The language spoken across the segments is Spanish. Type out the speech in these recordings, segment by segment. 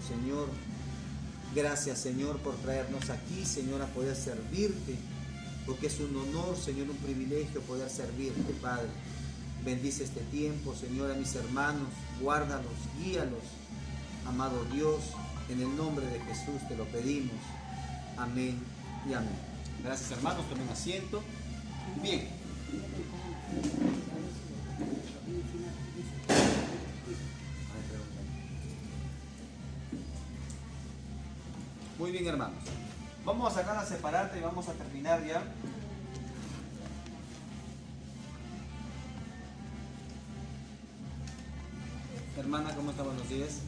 Señor. Gracias, Señor, por traernos aquí, Señor, a poder servirte, porque es un honor, Señor, un privilegio poder servirte, Padre. Bendice este tiempo, Señor, a mis hermanos, guárdalos, guíalos, amado Dios, en el nombre de Jesús te lo pedimos. Amén y amén. Gracias, hermanos, tomen asiento. Bien. Muy bien, hermanos. Vamos a sacar a separarte y vamos a terminar ya. Hermana, ¿cómo están? Buenos días.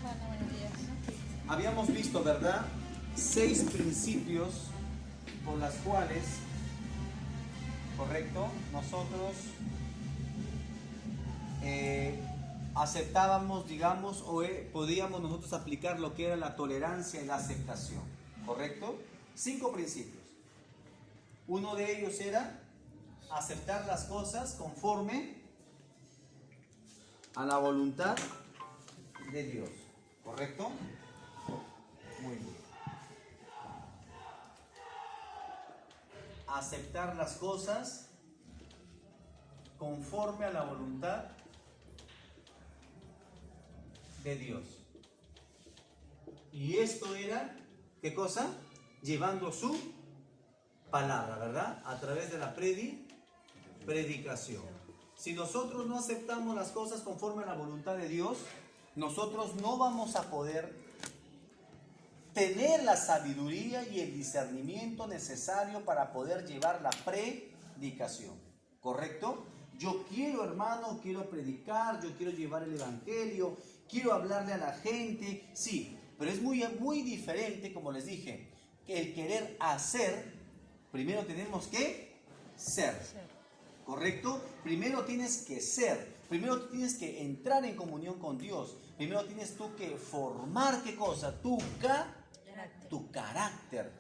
Bueno, buenos días. Habíamos visto, ¿verdad? 6 principios por las cuales, correcto, nosotros aceptábamos, digamos, o podíamos nosotros aplicar lo que era la tolerancia y la aceptación, ¿correcto? 5 principios. Uno de ellos era aceptar las cosas conforme a la voluntad de Dios, ¿correcto? Muy bien. Aceptar las cosas conforme a la voluntad de Dios. Y esto era, ¿qué cosa? Llevando su palabra, ¿verdad? A través de la predicación. Si nosotros no aceptamos las cosas conforme a la voluntad de Dios, nosotros no vamos a poder tener la sabiduría y el discernimiento necesario para poder llevar la predicación, ¿correcto? Yo quiero, hermano, quiero predicar, yo quiero llevar el evangelio, quiero hablarle a la gente, sí, pero es muy diferente, como les dije, que el querer hacer, primero tenemos que ser, ¿correcto? Primero tienes que ser, primero tú tienes que entrar en comunión con Dios, primero tienes tú que formar, ¿qué cosa? Tu carácter.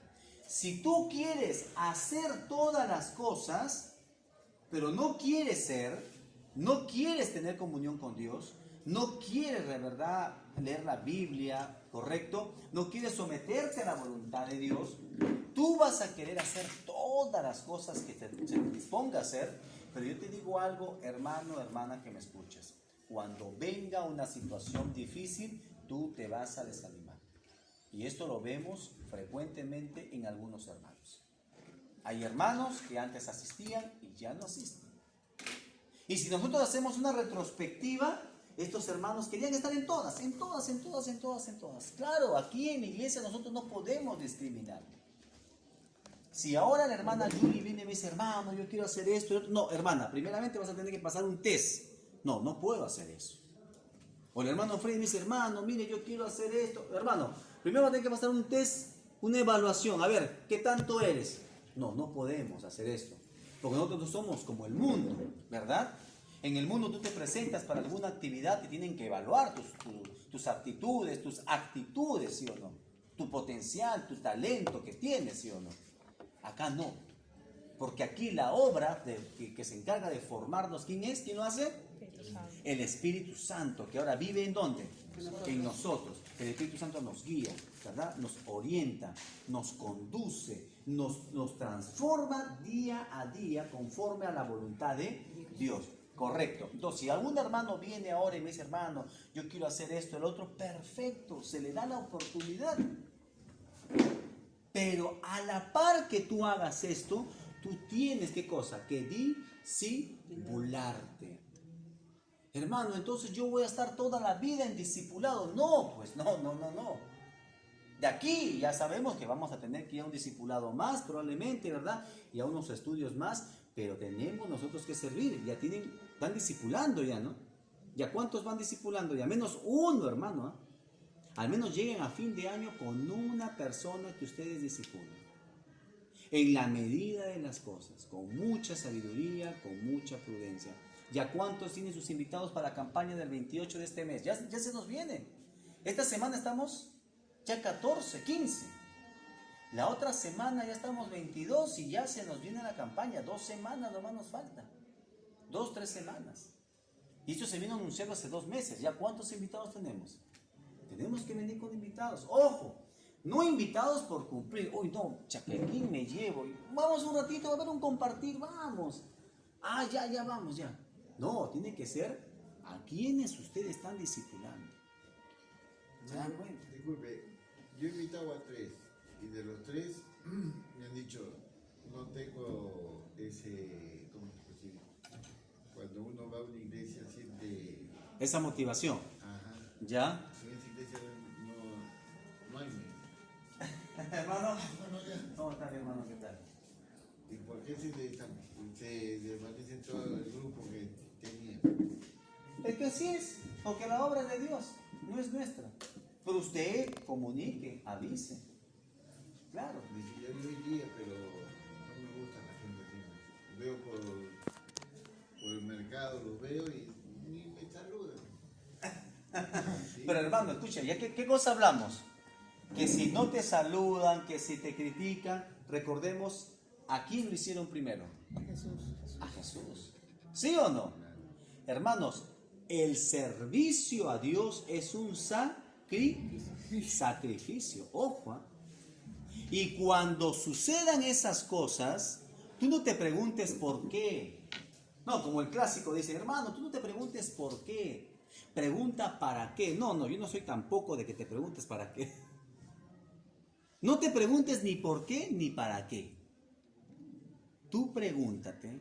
Si tú quieres hacer todas las cosas, pero no quieres ser, no quieres tener comunión con Dios, no quieres de verdad leer la Biblia, ¿correcto? No quieres someterte a la voluntad de Dios, tú vas a querer hacer todas las cosas que se te disponga a hacer, pero yo te digo algo, hermano, hermana que me escuchas, cuando venga una situación difícil, tú te vas a desanimar. Y esto lo vemos frecuentemente en algunos hermanos. Hay hermanos que antes asistían y ya no asisten. Y si nosotros hacemos una retrospectiva, estos hermanos querían estar en todas. Claro, aquí en la iglesia nosotros no podemos discriminar. Si ahora la hermana Yuri viene y me dice, hermano, yo quiero hacer esto. No, hermana, primeramente vas a tener que pasar un test. No puedo hacer eso. O el hermano Freddy me dice, hermano, mire, yo quiero hacer esto. Hermano, primero va a tener que pasar un test, una evaluación. A ver, ¿qué tanto eres? No podemos hacer esto. Porque nosotros no somos como el mundo, ¿verdad? En el mundo tú te presentas para alguna actividad y tienen que evaluar tus aptitudes, tus actitudes, ¿sí o no? Tu potencial, tu talento que tienes, ¿sí o no? Acá no. Porque aquí la obra que se encarga de formarnos, ¿quién es? ¿Quién lo hace? El Espíritu Santo, que ahora vive ¿en dónde? En nosotros. El Espíritu Santo nos guía, ¿verdad? Nos orienta, nos conduce, nos transforma día a día conforme a la voluntad de Dios. Correcto. Entonces, si algún hermano viene ahora y me dice, hermano, yo quiero hacer esto, el otro, perfecto, se le da la oportunidad. Pero a la par que tú hagas esto, tú tienes, ¿qué cosa? Que discipularte. Hermano, entonces yo voy a estar toda la vida en discipulado. No, pues no. De aquí ya sabemos que vamos a tener que ir a un discipulado más, probablemente, ¿verdad? Y a unos estudios más, pero tenemos nosotros que servir. Ya van discipulando ya, ¿no? ¿Ya cuántos van discipulando? Ya menos uno, hermano, ¿eh? Al menos lleguen a fin de año con una persona que ustedes discipulen. En la medida de las cosas, con mucha sabiduría, con mucha prudencia. ¿Ya cuántos tienen sus invitados para la campaña del 28 de este mes? Ya se nos viene. Esta semana estamos ya 14, 15. La otra semana ya estamos 22 y ya se nos viene la campaña. 2 semanas nomás nos falta. 2, 3 semanas. Y esto se vino anunciando hace 2 meses. ¿Ya cuántos invitados tenemos? Tenemos que venir con invitados. ¡Ojo! No invitados por cumplir. Uy, no, chaquetín me llevo. Vamos un ratito a ver un compartir, vamos. Ah, ya vamos, ya. No, tiene que ser a quienes ustedes están discipulando. ¿Se dan cuenta? Disculpe, yo he invitado a 3 y de los 3 me han dicho, no tengo ese, ¿cómo se puede decir? Cuando uno va a una iglesia siente, Esa motivación. ajá, ¿Ya? en esa iglesia no hay miedo. Hermano, Bueno, ya. ¿cómo está mi hermano? ¿Qué tal? ¿Y por qué se desvanece todo el grupo que tenía? Es que así es, porque la obra es de Dios, no es nuestra. Pero usted comunique, avise. Claro. Dice, yo iría, pero no me gusta la gente así. Veo por el mercado, los veo y ni me saludan. Sí. Pero hermano, escucha, ¿ya qué cosa hablamos? Que si no te saludan, que si te critican, recordemos, ¿a quién lo hicieron primero? Jesús. A Jesús. ¿Sí o no? Hermanos, el servicio a Dios es un sacrificio. Ojo. ¿Ah? Y cuando sucedan esas cosas, tú no te preguntes por qué. No, como el clásico dice, hermano, tú no te preguntes por qué. Pregunta para qué. No, yo no soy tampoco de que te preguntes para qué. No te preguntes ni por qué ni para qué. Tú pregúntate,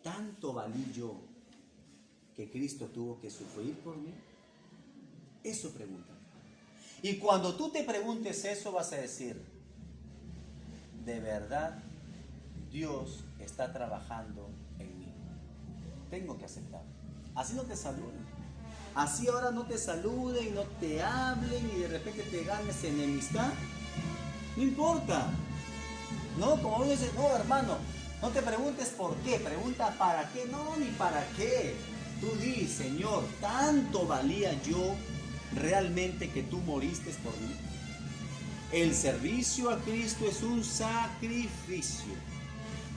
¿tanto valí yo que Cristo tuvo que sufrir por mí? Eso pregúntate. Y cuando tú te preguntes eso vas a decir, de verdad, Dios está trabajando en mí. Tengo que aceptarlo. Así no te saluden. Así ahora no te saluden y no te hablen y de repente te ganes enemistad. No importa. No, como uno dice, no hermano, no te preguntes por qué, pregunta para qué. No, ni para qué. Tú di, Señor, ¿tanto valía yo realmente que tú moriste por mí? El servicio a Cristo es un sacrificio.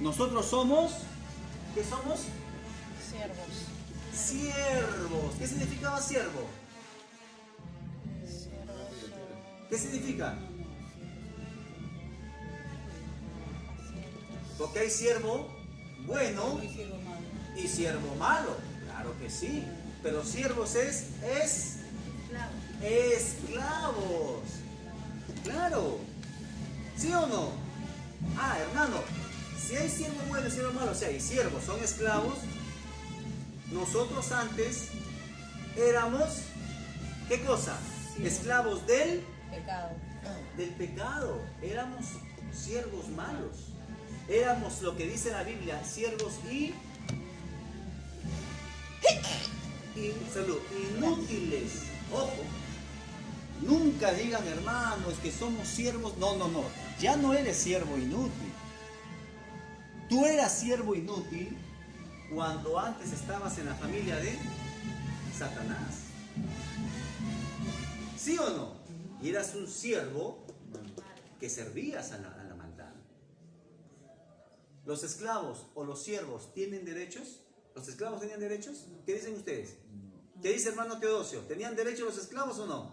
Nosotros somos, ¿qué somos? Siervos. Siervos. ¿Qué significaba siervo? Siervos ¿Qué significa? Porque hay siervo bueno son y siervo malo. y siervo malo. Claro que sí. Pero siervos es esclavos. Claro. ¿Sí o no? Ah, hermano, si hay siervo bueno y siervo malo, o sea, y siervos son esclavos, nosotros antes éramos, ¿qué cosa? Sí. Esclavos del Pecado. pecado. Éramos siervos malos. Éramos lo que dice la Biblia, siervos inútiles. Ojo. Nunca digan, hermano, es que somos siervos. No. Ya no eres siervo inútil. Tú eras siervo inútil cuando antes estabas en la familia de Satanás. ¿Sí o no? Y eras un siervo que servías a la maldad. ¿Los esclavos o los siervos tienen derechos? ¿Los esclavos tenían derechos? ¿Qué dicen ustedes? ¿Qué dice hermano Teodosio? ¿Tenían derecho los esclavos o no?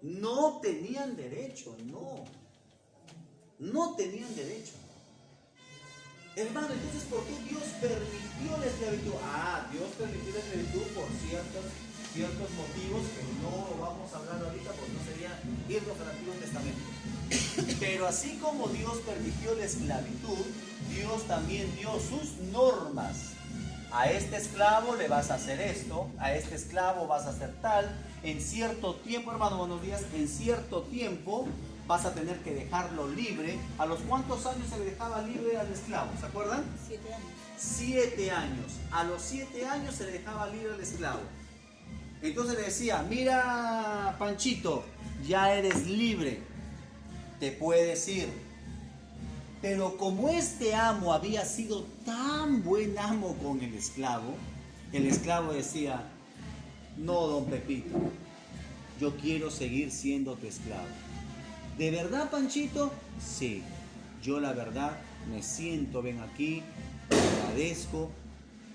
No tenían derecho, no. No tenían derecho. Hermano, entonces, ¿por qué Dios permitió la esclavitud? Ah, Dios permitió la esclavitud por ciertos motivos que no vamos a hablar ahorita porque no sería irnos al Antiguo Testamento. Pero así como Dios permitió la esclavitud, Dios también dio sus normas. A este esclavo le vas a hacer esto, a este esclavo vas a hacer tal, en cierto tiempo, hermano, buenos días, en cierto tiempo vas a tener que dejarlo libre. ¿A los cuántos años se le dejaba libre al esclavo? ¿Se acuerdan? 7 años. 7 años. A los 7 años se le dejaba libre al esclavo. Entonces le decía, mira Panchito, ya eres libre, te puedes ir. Pero como este amo había sido tan buen amo con el esclavo decía, no, don Pepito, yo quiero seguir siendo tu esclavo. ¿De verdad, Panchito? Sí, yo la verdad me siento, ven aquí, te agradezco,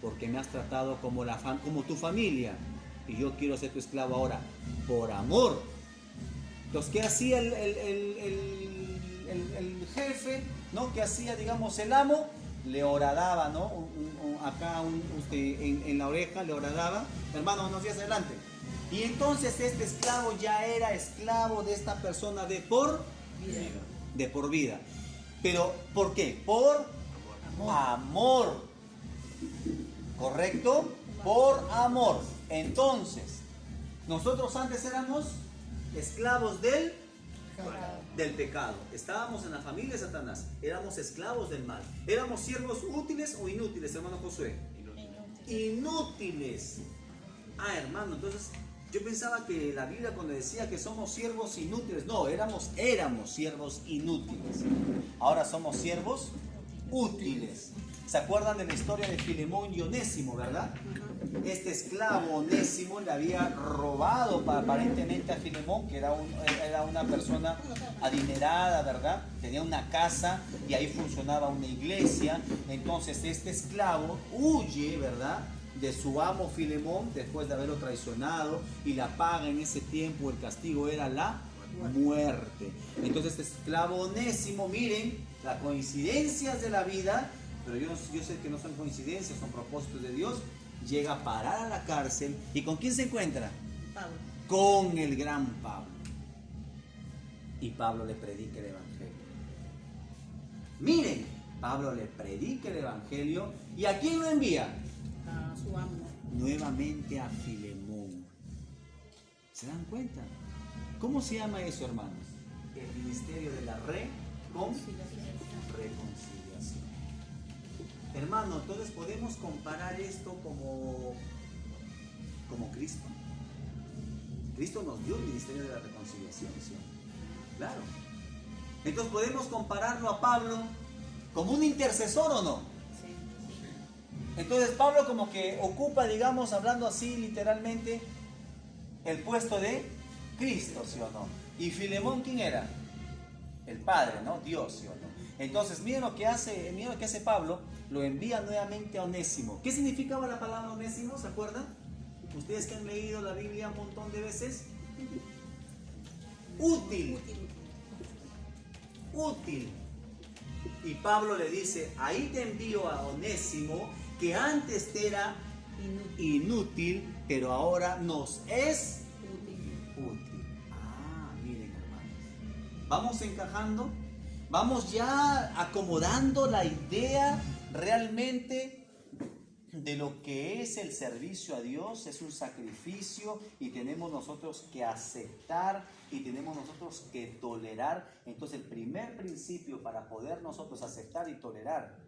porque me has tratado como, como tu familia, y yo quiero ser tu esclavo ahora, por amor. Entonces, ¿qué hacía el jefe? ¿No? ¿Qué hacía, digamos, el amo? Le horadaba, ¿no? En la oreja le horadaba. Hermano, unos días adelante. Y entonces este esclavo ya era esclavo de esta persona de por vida. Pero, ¿por qué? Por amor. ¿Correcto? Por amor. Entonces, nosotros antes éramos esclavos del pecado. Estábamos en la familia de Satanás. Éramos esclavos del mal. ¿Éramos siervos útiles o inútiles, hermano Josué? Inútiles. Ah, hermano, entonces yo pensaba que la Biblia cuando decía que somos siervos inútiles, no, éramos siervos inútiles. Ahora somos siervos útiles. ¿Se acuerdan de la historia de Filemón y Onésimo, verdad? Este esclavo Onésimo le había robado aparentemente a Filemón, que era una persona adinerada, ¿verdad? Tenía una casa y ahí funcionaba una iglesia. Entonces este esclavo huye, ¿verdad?, de su amo Filemón después de haberlo traicionado, y la paga en ese tiempo, el castigo era la muerte. Entonces este esclavo Onésimo, miren las coincidencias de la vida, pero yo sé que no son coincidencias, son propósitos de Dios. Llega a parar a la cárcel, ¿y con quién se encuentra? Pablo. Con el gran Pablo. Y Pablo le predica el evangelio. Miren, Pablo le predica el evangelio, ¿y a quién lo envía? A su amo. Nuevamente a Filemón. ¿Se dan cuenta? ¿Cómo se llama eso, hermanos? El ministerio de la reconciliación. Hermano, entonces podemos comparar esto como Cristo. Cristo nos dio el ministerio de la reconciliación, ¿sí? Claro. Entonces podemos compararlo a Pablo como un intercesor, ¿o no? Sí. Entonces Pablo como que ocupa, digamos, hablando así literalmente, el puesto de Cristo, ¿sí o no? Y Filemón, ¿quién era? El Padre, ¿no? Dios, ¿sí o no? Entonces miren lo que hace Pablo. Lo envía nuevamente a Onésimo. ¿Qué significaba la palabra Onésimo? ¿Se acuerdan? Ustedes que han leído la Biblia un montón de veces. Útil. Y Pablo le dice, ahí te envío a Onésimo, que antes te era inútil, pero ahora nos es útil. Ah, miren, hermanos. Vamos encajando, vamos ya acomodando la idea realmente de lo que es el servicio a Dios. Es un sacrificio y tenemos nosotros que aceptar y tenemos nosotros que tolerar. Entonces el primer principio para poder nosotros aceptar y tolerar,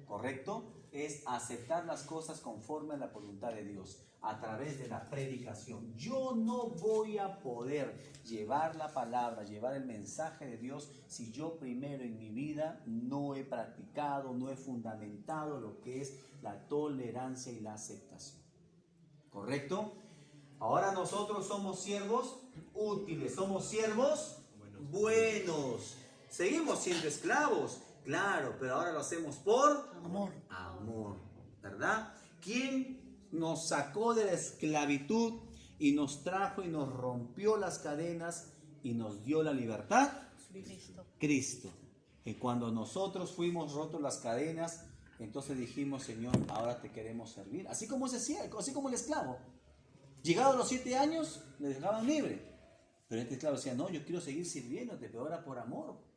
¿correcto?, es aceptar las cosas conforme a la voluntad de Dios a través de la predicación. Yo no voy a poder llevar la palabra, llevar el mensaje de Dios si yo primero en mi vida no he practicado, no he fundamentado lo que es la tolerancia y la aceptación. ¿Correcto? Ahora nosotros somos siervos útiles, somos siervos buenos. Seguimos siendo esclavos, claro, pero ahora lo hacemos por amor, ¿verdad? ¿Quién nos sacó de la esclavitud y nos trajo y nos rompió las cadenas y nos dio la libertad? Cristo. Y cuando nosotros fuimos rotos las cadenas, entonces dijimos, Señor, ahora te queremos servir. Así como así como el esclavo. Llegado a los 7 años, le dejaban libre. Pero este esclavo decía, no, yo quiero seguir sirviéndote, pero ahora por amor.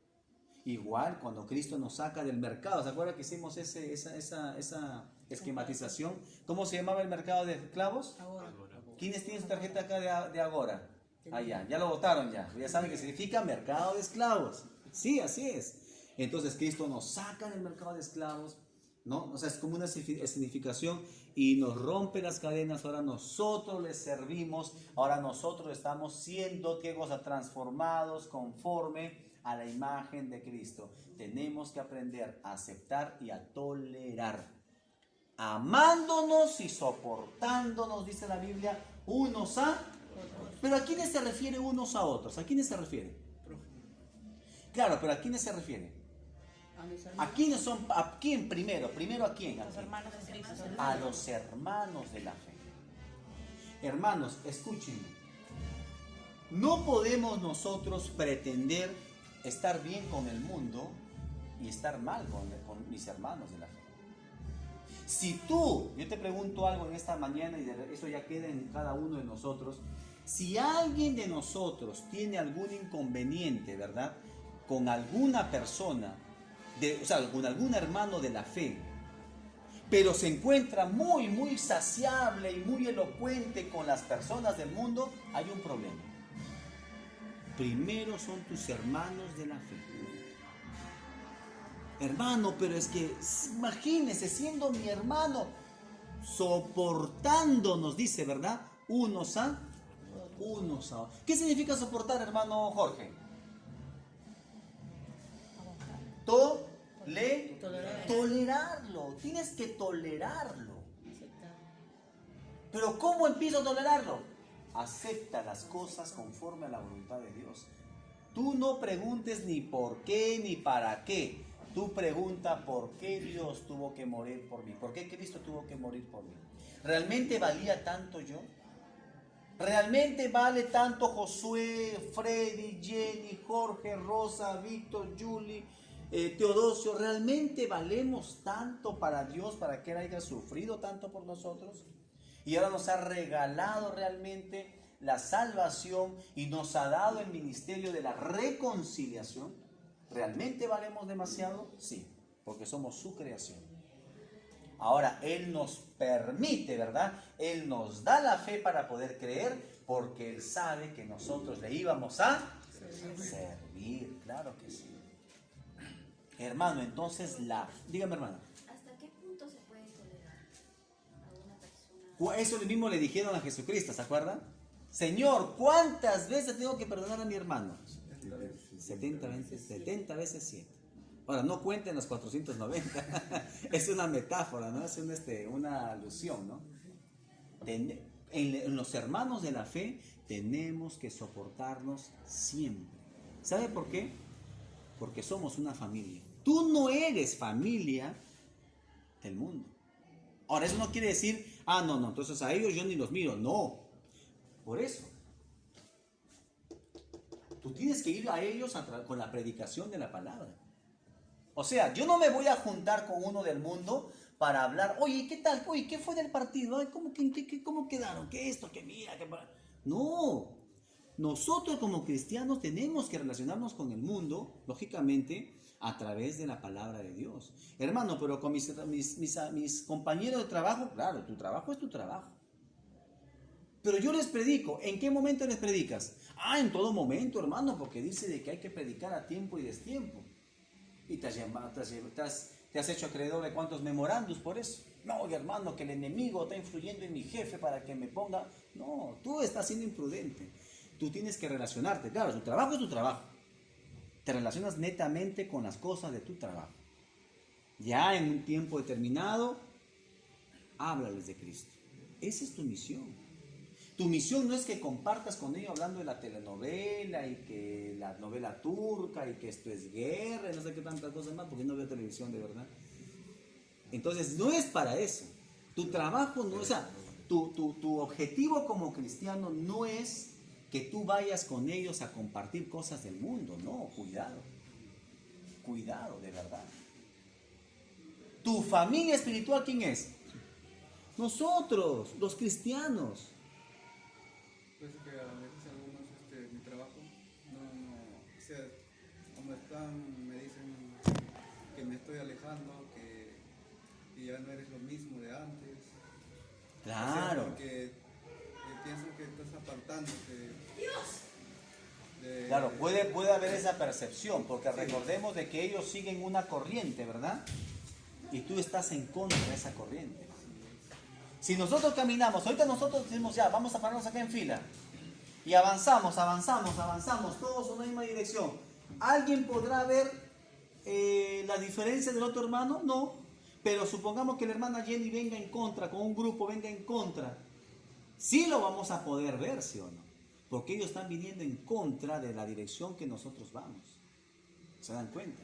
Igual cuando Cristo nos saca del mercado, ¿se acuerdan que hicimos esa esquematización? ¿Cómo se llamaba el mercado de esclavos? Agora. ¿Quiénes tienen su tarjeta acá de Agora? Ah, ya lo votaron ya. Ya saben que significa mercado de esclavos. Sí, así es. Entonces Cristo nos saca del mercado de esclavos, ¿no? O sea, es como una significación y nos rompe las cadenas. Ahora nosotros le servimos. Ahora nosotros estamos siendo, ¿qué cosa? Transformados conforme a la imagen de Cristo. Tenemos que aprender a aceptar y a tolerar, amándonos y soportándonos, dice la Biblia, unos a otros. Pero ¿a quiénes se refiere unos a otros? ¿A quiénes se refiere? Claro, pero ¿a quiénes se refiere? A mis ¿A quiénes son? ¿A quién primero? ¿Primero a quién? ¿A Los quién? hermanos de Cristo. A los hermanos de la fe. Hermanos, escúchenme. No podemos nosotros pretender estar bien con el mundo y estar mal con mis hermanos de la fe. Si tú, yo te pregunto algo en esta mañana y eso ya queda en cada uno de nosotros, si alguien de nosotros tiene algún inconveniente, ¿verdad? Con alguna persona, o sea, con algún hermano de la fe, pero se encuentra muy saciable y muy elocuente con las personas del mundo, hay un problema. Primero son tus hermanos de la fe. Hermano, pero es que imagínese siendo mi hermano, soportándonos, dice, ¿verdad? Unos a otros. ¿Qué significa soportar, hermano Jorge? Tolerarlo. Tienes que tolerarlo. Pero ¿cómo empiezo a tolerarlo? Acepta las cosas conforme a la voluntad de Dios. Tú no preguntes ni por qué ni para qué. Tú pregunta por qué Dios tuvo que morir por mí. ¿Por qué Cristo tuvo que morir por mí? ¿Realmente valía tanto yo? ¿Realmente vale tanto Josué, Freddy, Jenny, Jorge, Rosa, Víctor, Julie, Teodosio? ¿Realmente valemos tanto para Dios, para que Él haya sufrido tanto por nosotros? Y ahora nos ha regalado realmente la salvación y nos ha dado el ministerio de la reconciliación. ¿Realmente valemos demasiado? Sí, porque somos su creación. Ahora, Él nos permite, ¿verdad? Él nos da la fe para poder creer, porque Él sabe que nosotros le íbamos a servir. Claro que sí. Hermano, entonces dígame, hermano. ¿Hasta qué punto se puede tolerar a una persona? Eso mismo le dijeron a Jesucristo, ¿se acuerdan? Señor, ¿cuántas veces tengo que perdonar a mi hermano? 70 veces 7. Ahora, no cuenten los 490. Es una metáfora, ¿no? Es una alusión, ¿no? En los hermanos de la fe tenemos que soportarnos siempre. ¿Sabe por qué? Porque somos una familia. Tú no eres familia del mundo. Ahora, eso no quiere decir, no, entonces a ellos yo ni los miro. No. Por eso. Tú tienes que ir a ellos con la predicación de la palabra. O sea, yo no me voy a juntar con uno del mundo para hablar, oye, ¿qué tal? Oye, ¿qué fue del partido? Ay, ¿cómo quedaron? ¿Qué esto? ¿Qué mira? No. Nosotros como cristianos tenemos que relacionarnos con el mundo, lógicamente, a través de la palabra de Dios. Hermano, pero con mis compañeros de trabajo, claro, tu trabajo es tu trabajo. Pero yo les predico. ¿En qué momento les predicas? En todo momento, hermano, porque dice de que hay que predicar a tiempo y destiempo. Y te has hecho acreedor de cuántos memorandos por eso. No, hermano, que el enemigo está influyendo en mi jefe para que me ponga. No, tú estás siendo imprudente. Tú tienes que relacionarte. Claro, tu trabajo es tu trabajo. Te relacionas netamente con las cosas de tu trabajo. Ya en un tiempo determinado, háblales de Cristo. Esa es tu misión. Tu misión no es que compartas con ellos hablando de la telenovela y que la novela turca y que esto es guerra y no sé qué tantas cosas más, porque no veo televisión de verdad. Entonces, no es para eso. Tu trabajo no, o sea, tu objetivo como cristiano no es que tú vayas con ellos a compartir cosas del mundo. No, cuidado. Cuidado, de verdad. ¿Tu familia espiritual quién es? Nosotros, los cristianos. Pues que a veces algunos, mi trabajo, o sea, como me dicen que me estoy alejando, que ya no eres lo mismo de antes. Claro. O sea, porque piensan que estás apartándote. Claro, puede haber esa percepción, porque recordemos de que ellos siguen una corriente, ¿verdad? Y tú estás en contra de esa corriente. Si nosotros caminamos, ahorita nosotros decimos ya, vamos a pararnos acá en fila. Y avanzamos, todos en una misma dirección. ¿Alguien podrá ver la diferencia del otro hermano? No. Pero supongamos que la hermana Jenny venga en contra, con un grupo venga en contra. Sí lo vamos a poder ver, ¿sí o no? Porque ellos están viniendo en contra de la dirección que nosotros vamos. ¿Se dan cuenta?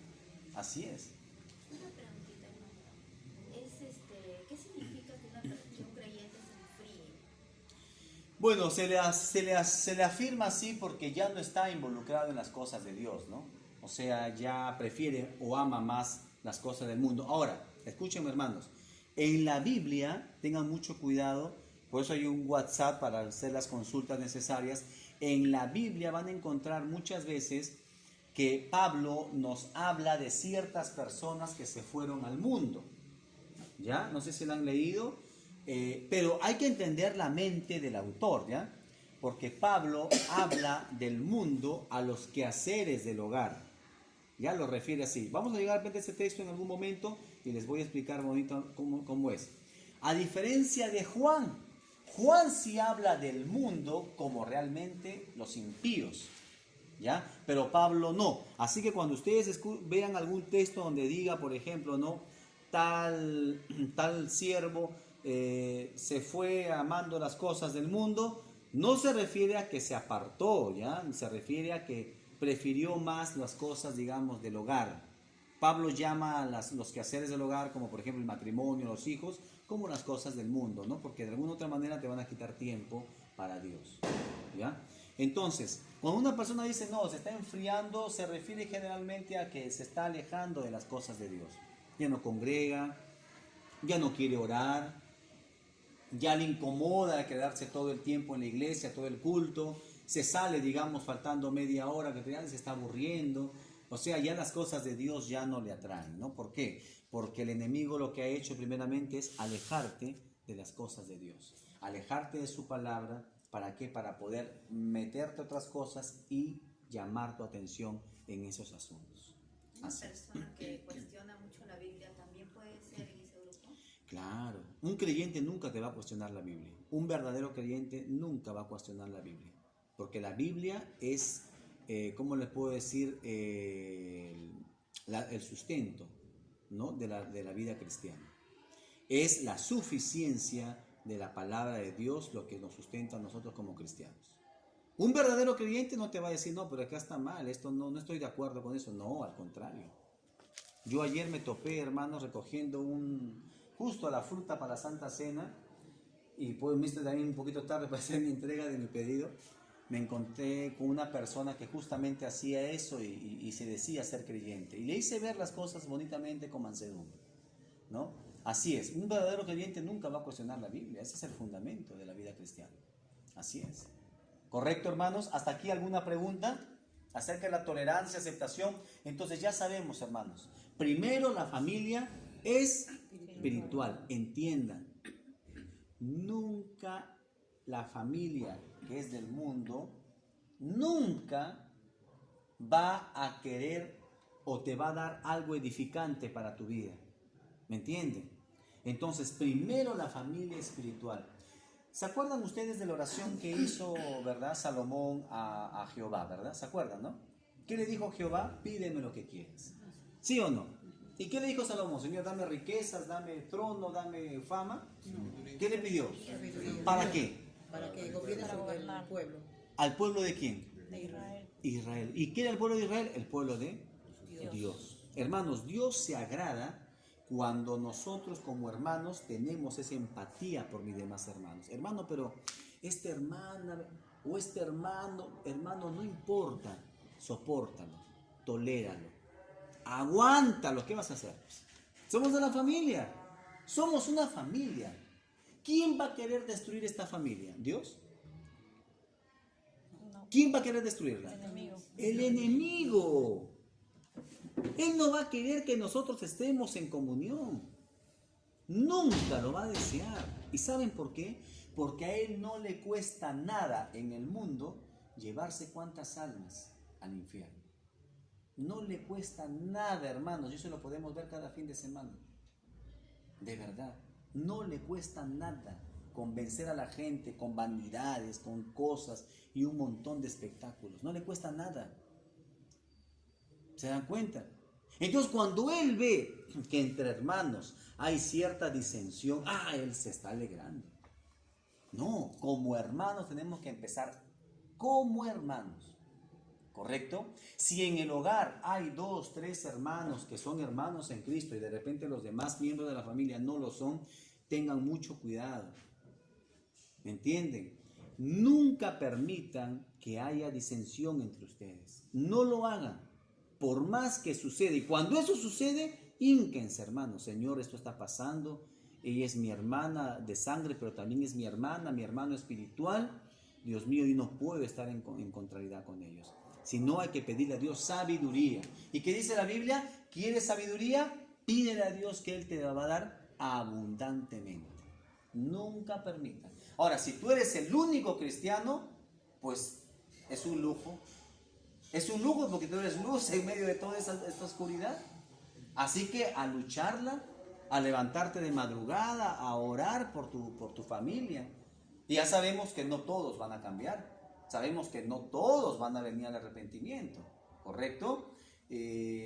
Así es. Bueno, se le afirma así porque ya no está involucrado en las cosas de Dios, ¿no? O sea, ya prefiere o ama más las cosas del mundo. Ahora, escuchen, hermanos, en la Biblia, tengan mucho cuidado, por eso hay un WhatsApp para hacer las consultas necesarias. En la Biblia van a encontrar muchas veces que Pablo nos habla de ciertas personas que se fueron al mundo. ¿Ya? No sé si lo han leído, pero hay que entender la mente del autor, ¿ya? Porque Pablo habla del mundo a los quehaceres del hogar. Ya lo refiere así. Vamos a llegar a ver ese texto en algún momento y les voy a explicar bonito cómo es. A diferencia de Juan, Juan sí habla del mundo como realmente los impíos, ¿ya? Pero Pablo no. Así que cuando ustedes vean algún texto donde diga, por ejemplo, ¿no? Tal siervo se fue amando las cosas del mundo, no se refiere a que se apartó, ¿ya? Se refiere a que prefirió más las cosas, digamos, del hogar. Pablo llama a los quehaceres del hogar, como por ejemplo el matrimonio, los hijos, como las cosas del mundo, ¿no? Porque de alguna otra manera te van a quitar tiempo para Dios, ¿ya? Entonces, cuando una persona dice, no, se está enfriando, se refiere generalmente a que se está alejando de las cosas de Dios. Ya no congrega, ya no quiere orar, ya le incomoda quedarse todo el tiempo en la iglesia, todo el culto, se sale, digamos, faltando media hora, que ya se está aburriendo. O sea, ya las cosas de Dios ya no le atraen, ¿no? ¿Por qué? Porque el enemigo lo que ha hecho primeramente es alejarte de las cosas de Dios, alejarte de su palabra. ¿Para qué? Para poder meterte otras cosas y llamar tu atención en esos asuntos. Una Así. persona que cuestiona mucho la Biblia también puede ser en ese grupo. Claro, un creyente nunca te va a cuestionar la Biblia. Un verdadero creyente nunca va a cuestionar la Biblia. Porque la Biblia es, ¿cómo les puedo decir? El sustento, ¿no? de la vida cristiana. Es la suficiencia de la palabra de Dios lo que nos sustenta a nosotros como cristianos. Un verdadero creyente no te va a decir, no, pero acá está mal, esto no estoy de acuerdo con eso. No, al contrario. Yo ayer me topé, hermanos, recogiendo justo la fruta para la Santa Cena, y pues me hice también un poquito tarde para hacer mi entrega de mi pedido. Me encontré con una persona que justamente hacía eso y se decía ser creyente. Y le hice ver las cosas bonitamente con mansedumbre, ¿no? Así es, un verdadero creyente nunca va a cuestionar la Biblia. Ese es el fundamento de la vida cristiana. Así es. ¿Correcto, hermanos? ¿Hasta aquí alguna pregunta acerca de la tolerancia, aceptación? Entonces ya sabemos, hermanos. Primero, la familia es espiritual. Entiendan. Nunca la familia que es del mundo, nunca va a querer o te va a dar algo edificante para tu vida. ¿Me entienden? Entonces, primero la familia espiritual. ¿Se acuerdan ustedes de la oración que hizo, verdad, Salomón a Jehová, verdad? ¿Se acuerdan, no? ¿Qué le dijo Jehová? Pídeme lo que quieras. ¿Sí o no? ¿Y qué le dijo Salomón? Señor, dame riquezas, dame trono, dame fama. ¿Qué le pidió? ¿Para qué? Para que gobierne Para sobre el gobernar. pueblo. ¿Al pueblo de quién? De Israel. Israel. ¿Y qué era el pueblo de Israel? El pueblo de Dios. Dios. Hermanos, Dios se agrada cuando nosotros como hermanos tenemos esa empatía por mis demás hermanos. Hermano, pero esta hermana o este hermano, no importa, sopórtalo, toléralo, aguántalo. ¿Qué vas a hacer? Somos de la familia, somos una familia. ¿Quién va a querer destruir esta familia? ¿Dios? No. ¿Quién va a querer destruirla? El enemigo. El enemigo. Él no va a querer que nosotros estemos en comunión. Nunca lo va a desear. ¿Y saben por qué? Porque a él no le cuesta nada en el mundo llevarse cuántas almas al infierno. No le cuesta nada, hermanos. Y eso lo podemos ver cada fin de semana. De verdad. No le cuesta nada convencer a la gente con vanidades, con cosas y un montón de espectáculos. No le cuesta nada. ¿Se dan cuenta? Entonces, cuando él ve que entre hermanos hay cierta disensión, él se está alegrando. No, como hermanos tenemos que empezar como hermanos. ¿Correcto? Si en el hogar hay 2, 3 hermanos que son hermanos en Cristo y de repente los demás miembros de la familia no lo son, tengan mucho cuidado. ¿Me entienden? Nunca permitan que haya disensión entre ustedes. No lo hagan, por más que suceda. Y cuando eso sucede, hínquense, hermanos. Señor, esto está pasando. Ella es mi hermana de sangre, pero también es mi hermana, mi hermano espiritual. Dios mío, yo no puedo estar en contrariedad con ellos. Si no, hay que pedirle a Dios sabiduría. ¿Y qué dice la Biblia? ¿Quieres sabiduría? Pídele a Dios que Él te la va a dar abundantemente. Nunca permitan. Ahora, si tú eres el único cristiano, pues es un lujo. Es un lujo porque tú eres luz en medio de toda esta oscuridad. Así que a lucharla, a levantarte de madrugada, a orar por tu familia. Y ya sabemos que no todos van a cambiar. Sabemos que no todos van a venir al arrepentimiento, ¿correcto?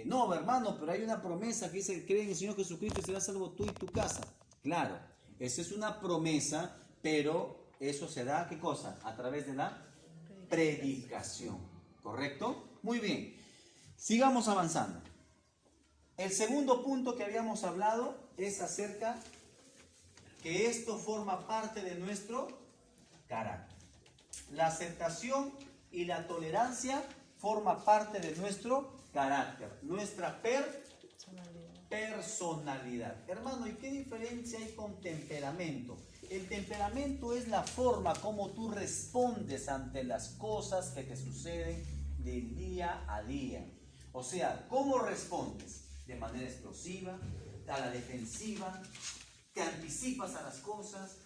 No, hermano, pero hay una promesa que dice: cree en el Señor Jesucristo y serás salvo tú y tu casa. Claro, esa es una promesa, pero eso se da, ¿qué cosa? A través de la predicación, ¿correcto? Muy bien, sigamos avanzando. El segundo punto que habíamos hablado es acerca que esto forma parte de nuestro carácter. La aceptación y la tolerancia forma parte de nuestro carácter, nuestra personalidad. Hermano, ¿y qué diferencia hay con temperamento? El temperamento es la forma como tú respondes ante las cosas que te suceden del día a día. O sea, ¿cómo respondes? De manera explosiva, a la defensiva, te anticipas a las cosas.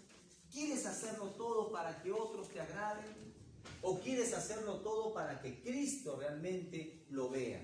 ¿Quieres hacerlo todo para que otros te agraden? ¿O quieres hacerlo todo para que Cristo realmente lo vea?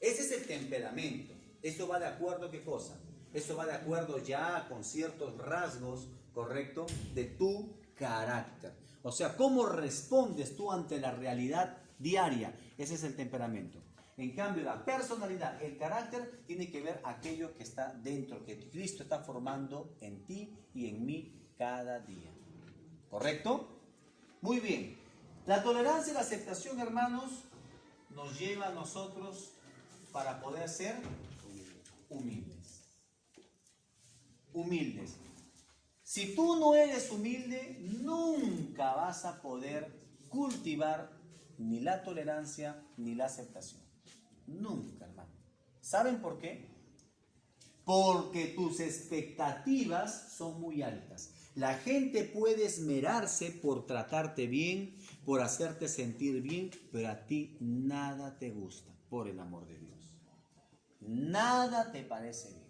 Ese es el temperamento. Esto va de acuerdo a ¿qué cosa? Esto va de acuerdo ya con ciertos rasgos, ¿correcto?, de tu carácter. O sea, ¿cómo respondes tú ante la realidad diaria? Ese es el temperamento. En cambio, la personalidad, el carácter, tiene que ver aquello que está dentro, que Cristo está formando en ti y en mí cada día. ¿Correcto? Muy bien. La tolerancia y la aceptación, hermanos, nos lleva a nosotros para poder ser humildes. Humildes. Si tú no eres humilde, nunca vas a poder cultivar ni la tolerancia ni la aceptación. Nunca, hermano. ¿Saben por qué? Porque tus expectativas son muy altas. La gente puede esmerarse por tratarte bien, por hacerte sentir bien, pero a ti nada te gusta, por el amor de Dios. Nada te parece bien.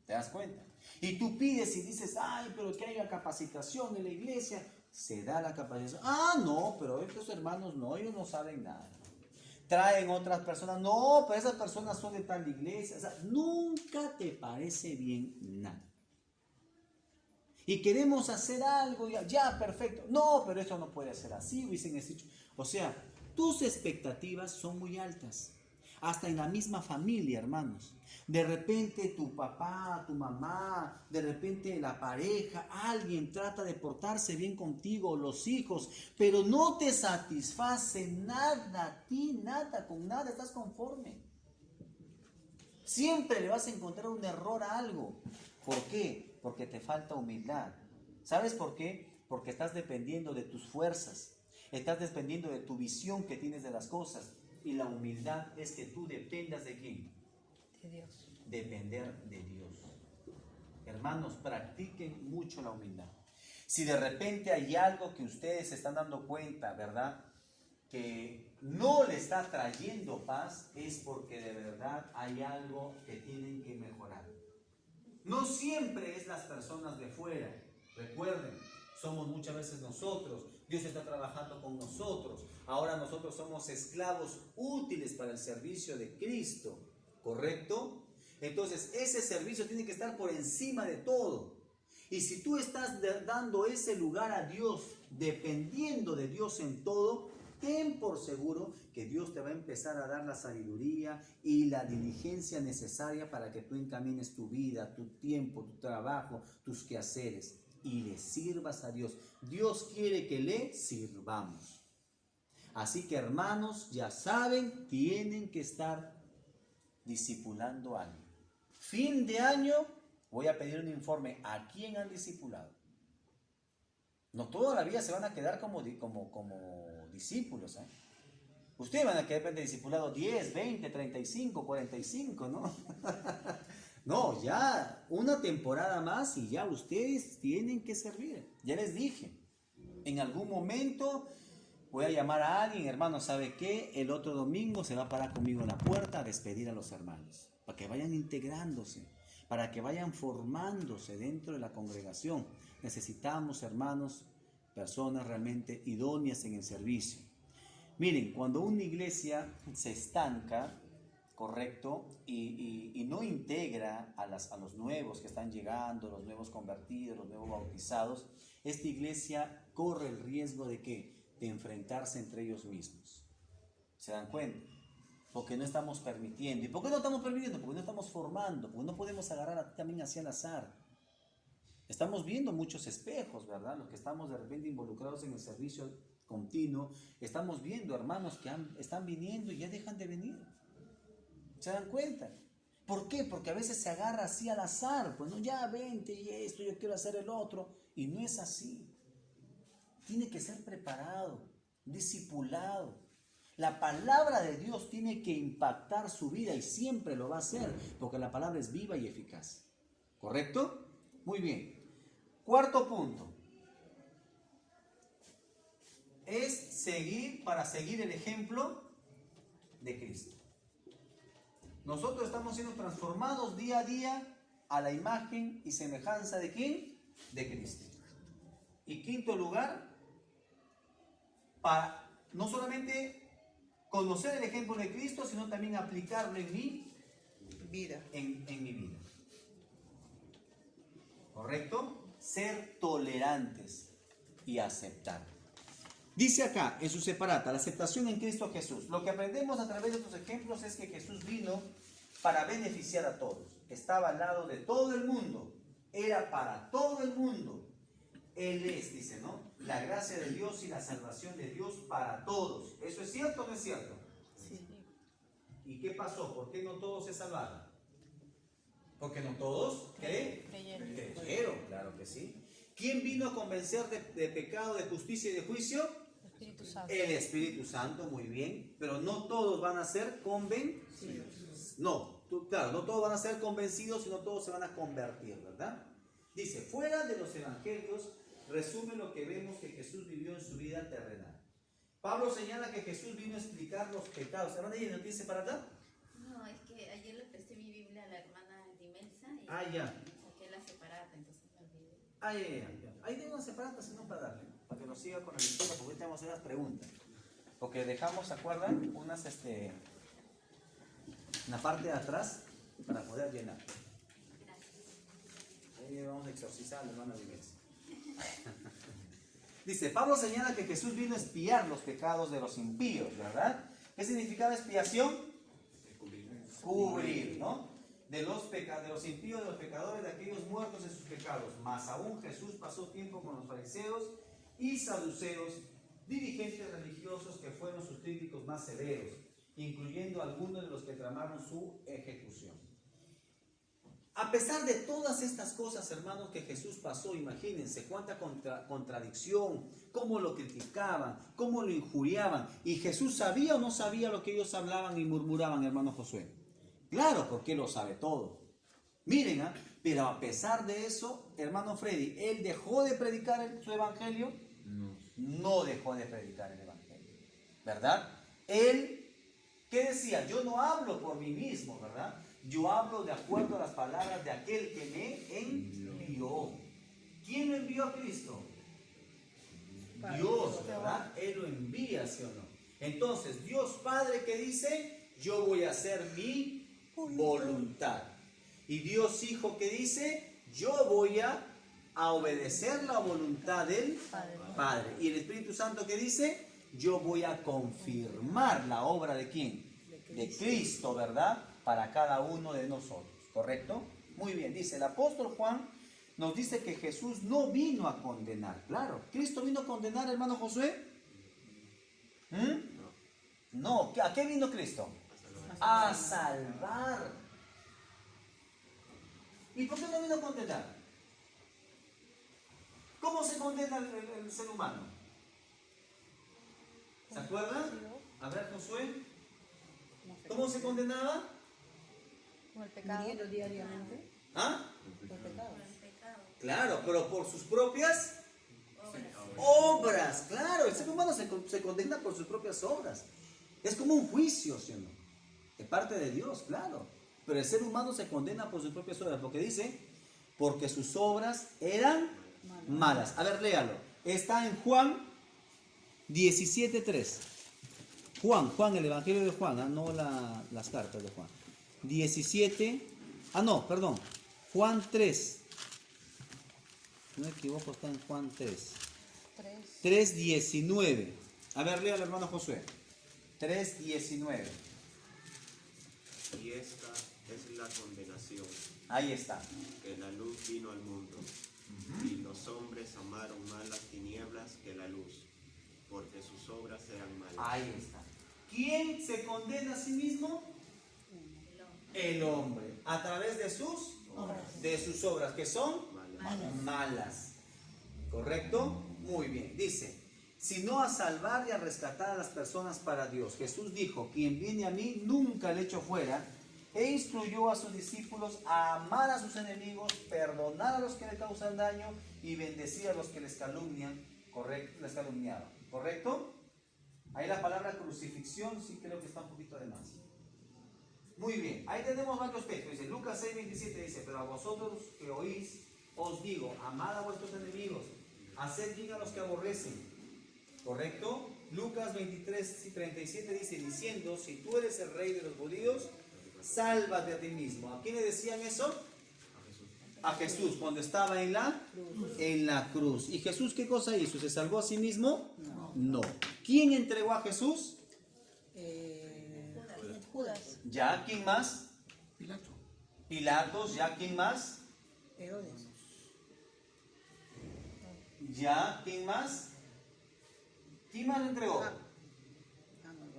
¿Te das cuenta? Y tú pides y dices: ay, pero que haya capacitación en la iglesia. Se da la capacitación. Ah, no, pero estos hermanos no, ellos no saben nada. Traen otras personas. No, pero esas personas son de tal iglesia. O sea, nunca te parece bien nada. Y queremos hacer algo, ya, perfecto. No, pero esto no puede ser así, hubiesen dicho. O sea, tus expectativas son muy altas. Hasta en la misma familia, hermanos. De repente tu papá, tu mamá, de repente la pareja, alguien trata de portarse bien contigo, los hijos, pero no te satisface nada a ti, nada, con nada estás conforme. Siempre le vas a encontrar un error a algo. ¿Por qué? Porque te falta humildad. ¿Sabes por qué? Porque estás dependiendo de tus fuerzas. Estás dependiendo de tu visión que tienes de las cosas. Y la humildad es que tú dependas de ¿quién? De Dios. Depender de Dios. Hermanos, practiquen mucho la humildad. Si de repente hay algo que ustedes se están dando cuenta, ¿verdad?, que no le está trayendo paz, es porque de verdad hay algo que tienen que mejorar. No siempre es las personas de fuera. Recuerden, somos muchas veces nosotros. Dios está trabajando con nosotros. Ahora nosotros somos esclavos útiles para el servicio de Cristo. ¿Correcto? Entonces ese servicio tiene que estar por encima de todo. Y si tú estás dando ese lugar a Dios, dependiendo de Dios en todo, ten por seguro que Dios te va a empezar a dar la sabiduría y la diligencia necesaria para que tú encamines tu vida, tu tiempo, tu trabajo, tus quehaceres y le sirvas a Dios. Dios quiere que le sirvamos. Así que, hermanos, ya saben, tienen que estar discipulando a alguien. Fin de año voy a pedir un informe. ¿A quién han discipulado? No toda la vida se van a quedar como discípulos, ¿eh? Ustedes van a quedar de discipulado 10, 20, 35, 45, ¿no? No, ya una temporada más y ya ustedes tienen que servir. Ya les dije, en algún momento voy a llamar a alguien, hermano, ¿sabe qué? El otro domingo se va a parar conmigo en la puerta a despedir a los hermanos, para que vayan integrándose, para que vayan formándose dentro de la congregación. Necesitamos, hermanos, personas realmente idóneas en el servicio. Miren, cuando una iglesia se estanca, correcto, y no integra a los nuevos que están llegando, los nuevos convertidos, los nuevos bautizados, esta iglesia corre el riesgo de ¿qué? De enfrentarse entre ellos mismos. ¿Se dan cuenta? Porque no estamos permitiendo. ¿Y por qué no estamos permitiendo? Porque no estamos formando, porque no podemos agarrar también hacia el azar. Estamos viendo muchos espejos, ¿verdad? Los que estamos de repente involucrados en el servicio continuo, estamos viendo hermanos que están viniendo y ya dejan de venir. ¿Se dan cuenta? ¿Por qué? Porque a veces se agarra así al azar, pues no, ya vente y esto, yo quiero hacer el otro, y no es así. Tiene que ser preparado, discipulado. La palabra de Dios tiene que impactar su vida y siempre lo va a hacer, porque la palabra es viva y eficaz. ¿Correcto? Muy bien. Cuarto punto. Es para seguir el ejemplo de Cristo. Nosotros estamos siendo transformados día a día a la imagen y semejanza ¿de quién? De Cristo. Y quinto lugar, para no solamente conocer el ejemplo de Cristo, sino también aplicarlo en mi vida. En mi vida. ¿Correcto? Ser tolerantes y aceptar. Dice acá en su separata, la aceptación en Cristo Jesús. Lo que aprendemos a través de estos ejemplos es que Jesús vino para beneficiar a todos. Estaba al lado de todo el mundo. Era para todo el mundo. Él es, dice, ¿no? La gracia de Dios y la salvación de Dios para todos. ¿Eso es cierto o no es cierto? Sí. ¿Y qué pasó? ¿Por qué no todos se salvaron? Porque no todos creyeron, claro que sí. ¿Quién vino a convencer de pecado, de justicia y de juicio? Espíritu Santo. El Espíritu Santo, muy bien. Pero no todos van a ser convencidos. No, claro, no todos van a ser convencidos, sino todos se van a convertir, ¿verdad? Dice, fuera de los evangelios, resume lo que vemos que Jesús vivió en su vida terrenal. Pablo señala que Jesús vino a explicar los pecados. ¿Hermana, ella no dice para acá? No, es que ayer le presté mi Biblia a la hermana Dimelsa y Ya. saqué la separata, entonces me olvidé. Ya. Ahí tengo una separata, sino para darle, para que nos siga con la lectura, porque ahorita vamos a hacer las preguntas. Porque dejamos, ¿se acuerdan? Una parte de atrás para poder llenar. Ahí vamos a exorcizar al hermano Dimelsa. Dice, Pablo señala que Jesús vino a expiar los pecados de los impíos, ¿verdad? ¿Qué significaba expiación? Cubrir, ¿no? De los impíos, de los pecadores, de aquellos muertos en sus pecados. Más aún Jesús pasó tiempo con los fariseos y saduceos, dirigentes religiosos que fueron sus críticos más severos, incluyendo algunos de los que tramaron su ejecución. A pesar de todas estas cosas, hermanos, que Jesús pasó, imagínense cuánta contradicción, cómo lo criticaban, cómo lo injuriaban. ¿Y Jesús sabía o no sabía lo que ellos hablaban y murmuraban, hermano Josué? Claro, porque Él lo sabe todo. Miren, pero a pesar de eso, hermano Freddy, ¿Él dejó de predicar su evangelio? No dejó de predicar el evangelio, ¿verdad? Él, ¿qué decía? Yo no hablo por mí mismo, ¿verdad? Yo hablo de acuerdo a las palabras de aquel que me envió. ¿Quién lo envió a Cristo? Dios, ¿verdad? Él lo envía, ¿sí o no? Entonces, Dios Padre, ¿qué dice? Yo voy a hacer mi voluntad. Y Dios Hijo, ¿qué dice? Yo voy a obedecer la voluntad del Padre. Y el Espíritu Santo, ¿qué dice? Yo voy a confirmar la obra ¿de quién? De Cristo, ¿verdad? Para cada uno de nosotros, ¿correcto? Muy bien, dice el apóstol Juan, nos dice que Jesús no vino a condenar. Claro, ¿Cristo vino a condenar, hermano Josué? No, ¿a qué vino Cristo? A salvar. ¿Y por qué no vino a condenar? ¿Cómo se condena el ser humano? ¿Se acuerdan? A ver, Josué. ¿Cómo se condenaba? Con el pecado. Muriendo diariamente ¿Ah? por pecados. Por el pecado. Claro, pero por sus propias obras. Claro, el ser humano se condena por sus propias obras. Es como un juicio, ¿sí o no? De parte de Dios, claro. Pero el ser humano se condena por sus propias obras. Porque dice, porque sus obras eran malas. A ver, léalo. Está en Juan 17:3. Juan, el Evangelio de Juan, no las cartas de Juan. 17, perdón, Juan 3. No me equivoco, está en Juan 3. 3:19. A ver, lea al hermano Josué. 3:19. Y esta es la condenación, Ahí está. que la luz vino al mundo, y los hombres amaron más las tinieblas que la luz, porque sus obras eran malas. Ahí está. ¿Quién se condena a sí mismo? El hombre. A través de sus obras, que son malas. ¿Correcto? Muy bien. Dice, sino a salvar y a rescatar a las personas para Dios. Jesús dijo, quien viene a mí nunca le echo fuera, e instruyó a sus discípulos a amar a sus enemigos, perdonar a los que le causan daño y bendecir a los que les calumnian, les calumniaban. ¿Correcto? Ahí la palabra crucifixión sí creo que está un poquito de más. Muy bien, ahí tenemos varios textos. Dice Lucas 6:27, dice, pero a vosotros que oís, os digo, amad a vuestros enemigos, haced bien a los que aborrecen. ¿Correcto? Lucas 23:37 dice, diciendo, si tú eres el rey de los judíos, sálvate a ti mismo. ¿A quién le decían eso? A Jesús, cuando estaba en la cruz. ¿Y Jesús qué cosa hizo? ¿Se salvó a sí mismo? No. ¿Quién entregó a Jesús? Judas. ¿Ya? ¿Quién más? Pilatos. ¿Ya? ¿Quién más? Herodes. ¿Ya? ¿Quién más? ¿Quién más lo entregó?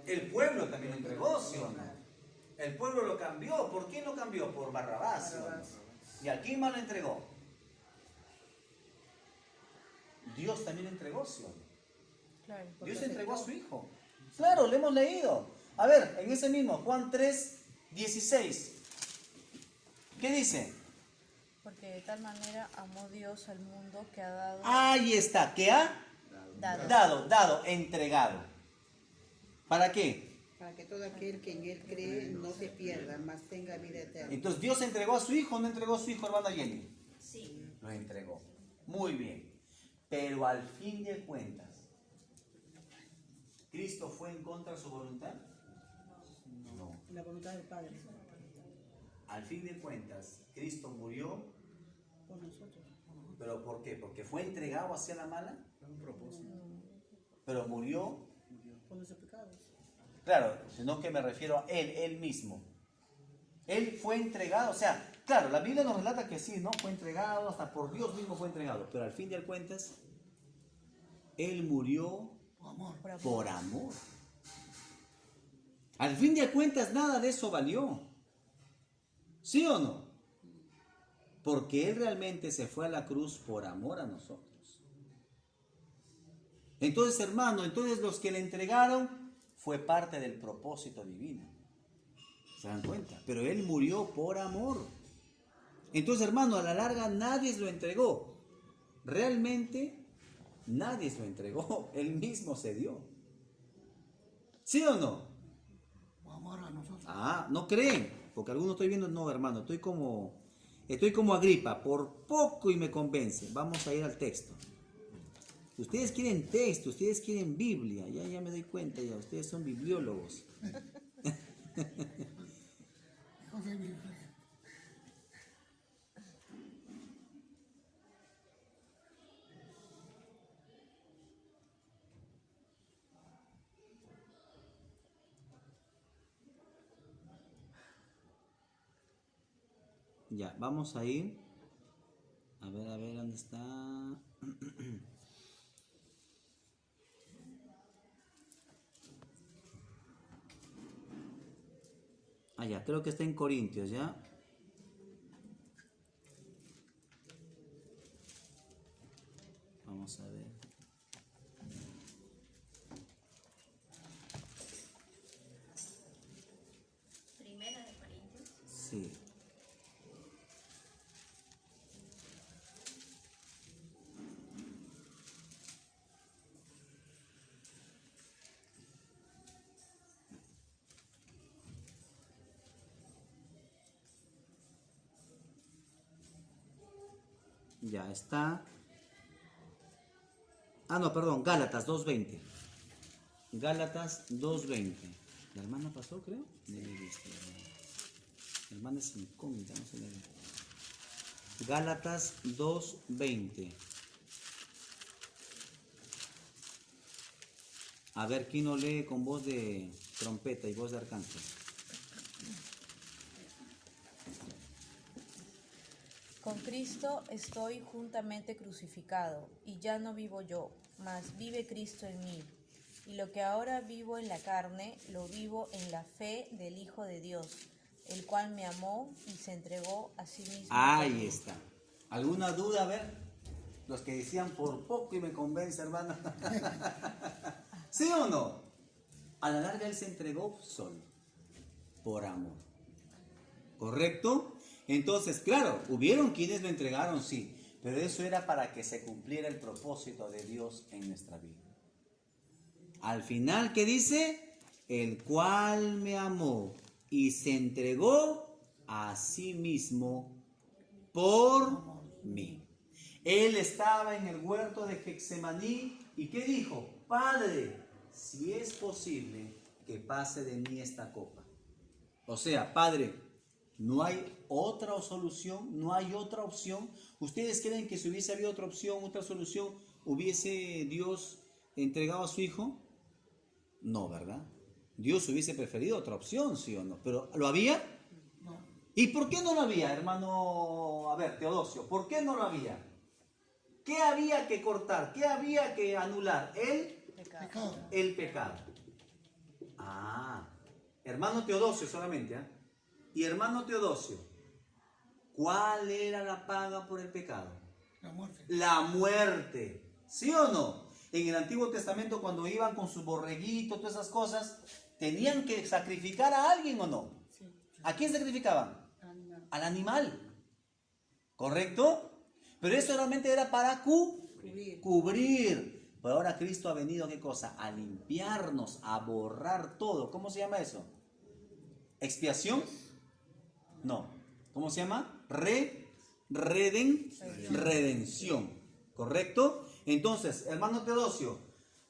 El pueblo también lo entregó, ¿sí o no? El pueblo lo cambió. ¿Por quién lo cambió? Por Barrabás, ¿sí o no? ¿Y a quién más lo entregó? Dios también lo entregó, ¿sí o no? Claro. Dios entregó a su Hijo. Claro, lo hemos leído. A ver, en ese mismo, Juan 3:16. ¿Qué dice? Porque de tal manera amó Dios al mundo que ha dado. Ahí está, que ha dado, entregado. ¿Para qué? Para que todo aquel que en él cree no se pierda, mas tenga vida eterna. Entonces, ¿Dios entregó a su Hijo o no entregó a su Hijo, hermana Jenny? Sí. Lo entregó. Muy bien. Pero al fin de cuentas, ¿Cristo fue en contra de su voluntad? No. La voluntad del Padre Al fin de cuentas, Cristo murió, por nosotros. ¿pero por qué? ¿Porque fue entregado hacia la mala? Un propósito. Pero murió, Por nuestros pecados. claro, sino que me refiero a él mismo. Él fue entregado, o sea, claro, la Biblia nos relata que sí, ¿no? Fue entregado, hasta por Dios mismo fue entregado, pero al fin de cuentas, Él murió por amor. Al fin de cuentas, nada de eso valió. ¿Sí o no? Porque Él realmente se fue a la cruz por amor a nosotros. Entonces, hermano, los que le entregaron fue parte del propósito divino. ¿Se dan cuenta? Pero Él murió por amor. Entonces, hermano, a la larga nadie lo entregó. Realmente nadie lo entregó. Él mismo se dio. ¿Sí o no? Ah, ¿no creen? Porque algunos estoy viendo, no, hermano, estoy como Agripa, por poco y me convence. Vamos a ir al texto. Ustedes quieren texto, ustedes quieren Biblia, ya me doy cuenta, ya ustedes son bibliólogos. Ya, vamos a ir. A ver, ¿dónde está? Ah, ya, creo que está en Corintios, ¿ya? Sí. Ya está. Ah, no, perdón, Gálatas 2:20. Gálatas 2:20. ¿La hermana pasó, creo? No la he visto, la hermana es incógnita, no se la ve. Gálatas 2:20. A ver, ¿quién lo lee con voz de trompeta y voz de arcángel? Con Cristo estoy juntamente crucificado, y ya no vivo yo, mas vive Cristo en mí. Y lo que ahora vivo en la carne, lo vivo en la fe del Hijo de Dios, el cual me amó y se entregó a sí mismo. Ahí está. ¿Alguna duda? A ver, los que decían por poco y me convence, hermana. ¿Sí o no? A la larga él se entregó solo, por amor. ¿Correcto? Entonces, claro, hubieron quienes lo entregaron, sí, pero eso era para que se cumpliera el propósito de Dios en nuestra vida. Al final, ¿qué dice? El cual me amó y se entregó a sí mismo por mí. Él estaba en el huerto de Getsemaní y ¿qué dijo? Padre, si es posible que pase de mí esta copa. O sea, Padre, no hay otra solución, no hay otra opción. ¿Ustedes creen que si hubiese habido otra opción, otra solución, hubiese Dios entregado a su Hijo? No, ¿verdad? Dios hubiese preferido otra opción, ¿sí o no? ¿Pero lo había? No. ¿Y por qué no lo había, hermano? A ver, Teodosio, ¿por qué no lo había? ¿Qué había que cortar? ¿Qué había que anular? Pecado. El pecado. Ah, hermano Teodosio solamente, ¿eh? Y hermano Teodosio, ¿cuál era la paga por el pecado? La muerte. La muerte. ¿Sí o no? En el Antiguo Testamento, cuando iban con sus borreguitos, todas esas cosas, ¿tenían que sacrificar a alguien o no? Sí. ¿A quién sacrificaban? Animal. Al animal. ¿Correcto? Pero eso realmente era para cubrir. Pero ahora Cristo ha venido, ¿qué cosa? A limpiarnos, a borrar todo. ¿Cómo se llama eso? ¿Expiación? No. ¿Cómo se llama? Redención. ¿Correcto? Entonces, hermano Teodosio,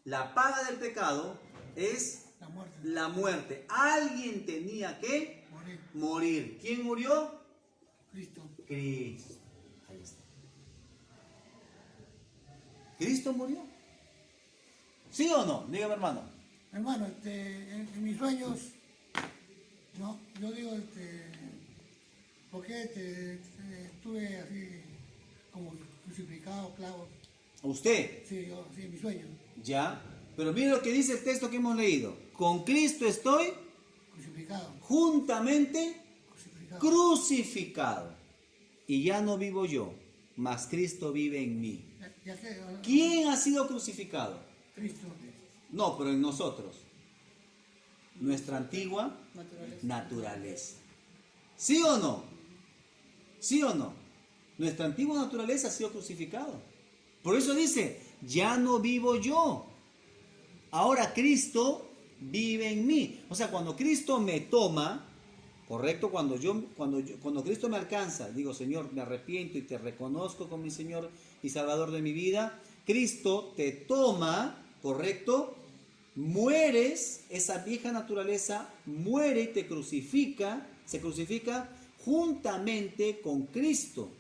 la paga del pecado es La muerte. la muerte. Alguien tenía que morir. ¿Quién murió? Cristo. Cristo. Ahí está. ¿Cristo murió? ¿Sí o no? Dígame, hermano. Hermano, en mis sueños, no, yo digo, ¿por qué estuve así como crucificado, clavo? ¿Usted? Sí, yo, sí, en mis sueños, Ya. Pero mire lo que dice el texto que hemos leído. Con Cristo estoy crucificado, juntamente crucificado. crucificado. Y ya no vivo yo, mas Cristo vive en mí. Ya que, ¿Quién ha sido crucificado? Cristo. No, pero en nosotros. Nuestra antigua naturaleza. ¿Sí o no? ¿Sí o no? Nuestra antigua naturaleza ha sido crucificada. Por eso dice, ya no vivo yo. Ahora Cristo vive en mí. O sea, cuando Cristo me toma, correcto, cuando Cristo me alcanza, digo, Señor, me arrepiento y te reconozco como mi Señor y Salvador de mi vida, Cristo te toma, correcto, mueres, esa vieja naturaleza muere y te crucifica, se crucifica juntamente con Cristo.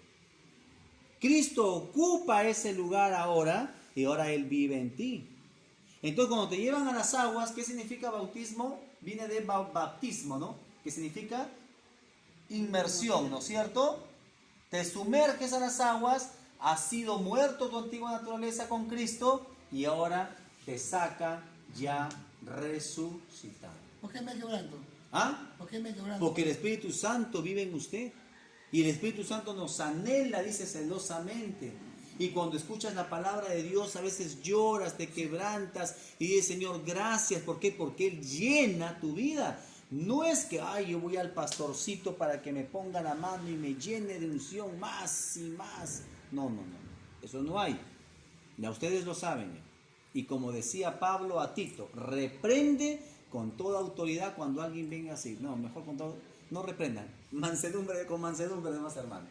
Cristo ocupa ese lugar ahora y ahora Él vive en ti. Entonces cuando te llevan a las aguas, ¿qué significa bautismo? Viene de baptismo, ¿no? Que significa inmersión, ¿no es cierto? Te sumerges a las aguas, has sido muerto tu antigua naturaleza con Cristo y ahora te saca ya resucitado. ¿Por qué me llorando? ¿Ah? ¿Por qué me llorando? Porque el Espíritu Santo vive en usted. Y el Espíritu Santo nos anhela, dice, celosamente. Y cuando escuchas la palabra de Dios, a veces lloras, te quebrantas y dices, Señor, gracias. ¿Por qué? Porque Él llena tu vida. No es que, ay, yo voy al pastorcito para que me ponga la mano y me llene de unción más y más. No, no, no, no. Eso no hay. Ya ustedes lo saben. Y como decía Pablo a Tito, reprende con toda autoridad cuando alguien venga así. No, mejor con todo, no reprendan. Mansedumbre con mansedumbre, demás hermano.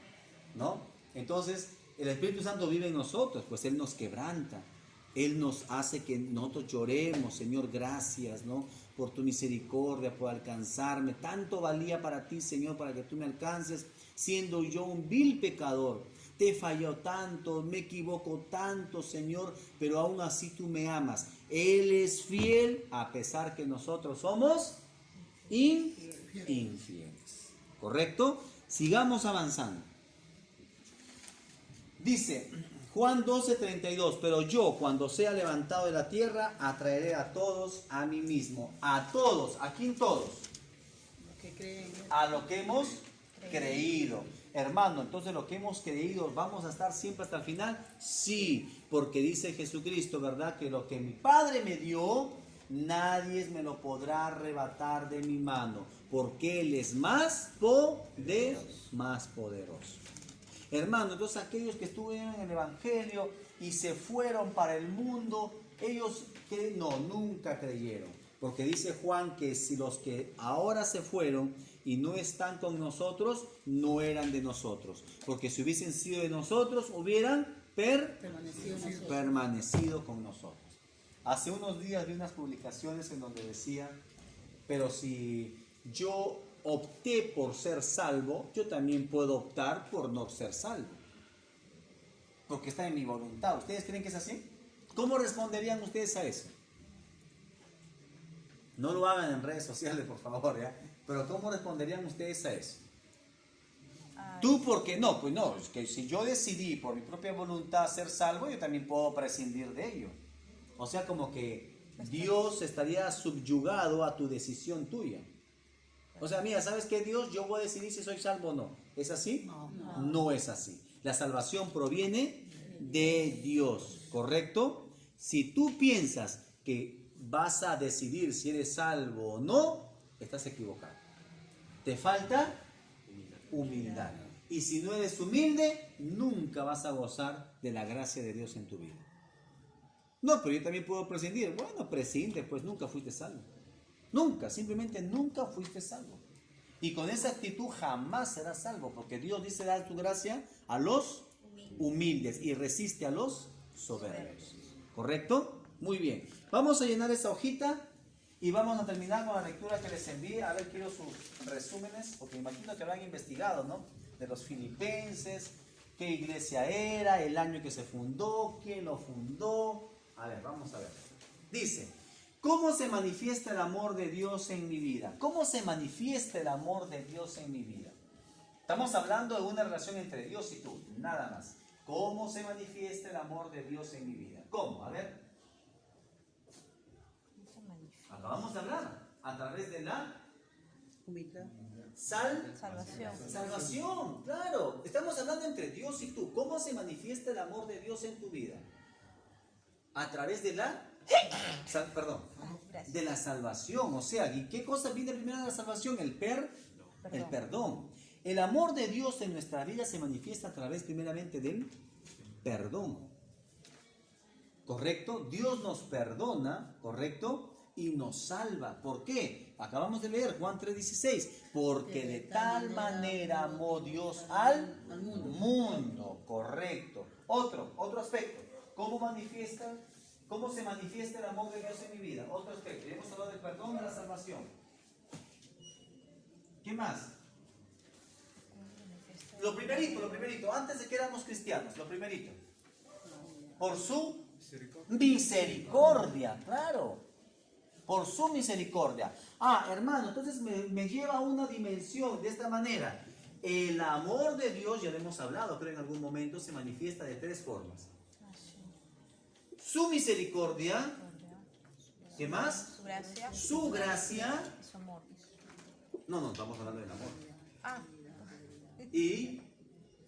¿No? Entonces, el Espíritu Santo vive en nosotros, pues Él nos quebranta. Él nos hace que nosotros lloremos, Señor, gracias, ¿no? Por tu misericordia, por alcanzarme. Tanto valía para ti, Señor, para que tú me alcances, siendo yo un vil pecador. Te he fallado tanto, me equivoco tanto, Señor, pero aún así tú me amas. Él es fiel a pesar que nosotros somos infieles. ¿Correcto? Sigamos avanzando. Dice Juan 12:32, pero yo cuando sea levantado de la tierra atraeré a todos a mí mismo. A todos, ¿a quién todos? Los que creen. A lo que hemos creído. Hermano, entonces lo que hemos creído, ¿vamos a estar siempre hasta el final? Sí, porque dice Jesucristo, ¿verdad? Que lo que mi Padre me dio, nadie me lo podrá arrebatar de mi mano, porque Él es más poderoso. Hermano, entonces aquellos que estuvieron en el Evangelio y se fueron para el mundo, ellos que no, nunca creyeron. Porque dice Juan que si los que ahora se fueron y no están con nosotros, no eran de nosotros. Porque si hubiesen sido de nosotros, hubieran permanecido con nosotros. Hace unos días vi unas publicaciones en donde decía, pero si yo opté por ser salvo, yo también puedo optar por no ser salvo. Porque está en mi voluntad. ¿Ustedes creen que es así? ¿Cómo responderían ustedes a eso? No lo hagan en redes sociales, por favor, ¿ya? Pero ¿cómo responderían ustedes a eso? ¿Tú por qué no? Pues no, es que si yo decidí por mi propia voluntad ser salvo, yo también puedo prescindir de ello. O sea, como que Dios estaría subyugado a tu decisión tuya. O sea, mira, ¿sabes qué, Dios? Yo voy a decidir si soy salvo o no. ¿Es así? No. No es así. La salvación proviene de Dios, ¿correcto? Si tú piensas que vas a decidir si eres salvo o no, estás equivocado. Te falta humildad. Y si no eres humilde, nunca vas a gozar de la gracia de Dios en tu vida. No, pero yo también puedo prescindir. Bueno, prescinde, pues nunca fuiste salvo. Nunca, simplemente nunca fuiste salvo. Y con esa actitud jamás serás salvo, porque Dios dice dar tu gracia a los humildes y resiste a los soberbios. ¿Correcto? Muy bien. Vamos a llenar esa hojita y vamos a terminar con la lectura que les envié. A ver, quiero sus resúmenes, porque imagino que habrán investigado, ¿no? De los filipenses, qué iglesia era, el año que se fundó, quién lo fundó. A ver, vamos a ver. Dice, ¿cómo se manifiesta el amor de Dios en mi vida? ¿Cómo se manifiesta el amor de Dios en mi vida? Estamos hablando de una relación entre Dios y tú, nada más. ¿Cómo se manifiesta el amor de Dios en mi vida? ¿Cómo? A ver. Acabamos de hablar. A través de la Humildad. Salvación, claro. Estamos hablando entre Dios y tú. ¿Cómo se manifiesta el amor de Dios en tu vida? A través de la de la salvación. O sea, ¿y qué cosa viene primero de la salvación? El perdón. El amor de Dios en nuestra vida se manifiesta a través primeramente del perdón. ¿Correcto? Dios nos perdona, ¿correcto? Y nos salva. ¿Por qué? Acabamos de leer Juan 3:16. Porque de tal manera amó Dios al mundo. Correcto. Otro aspecto. ¿Cómo se manifiesta el amor de Dios en mi vida? Otro aspecto. Hemos hablado del perdón y de la salvación. ¿Qué más? Lo primerito, antes de que éramos cristianos, lo primerito. Por su misericordia, claro. Por su misericordia. Hermano, entonces me lleva a una dimensión de esta manera. El amor de Dios, ya lo hemos hablado, pero en algún momento se manifiesta de tres formas. Su misericordia. ¿Qué más? Su gracia. Su amor. No, estamos hablando del amor. Ah. Y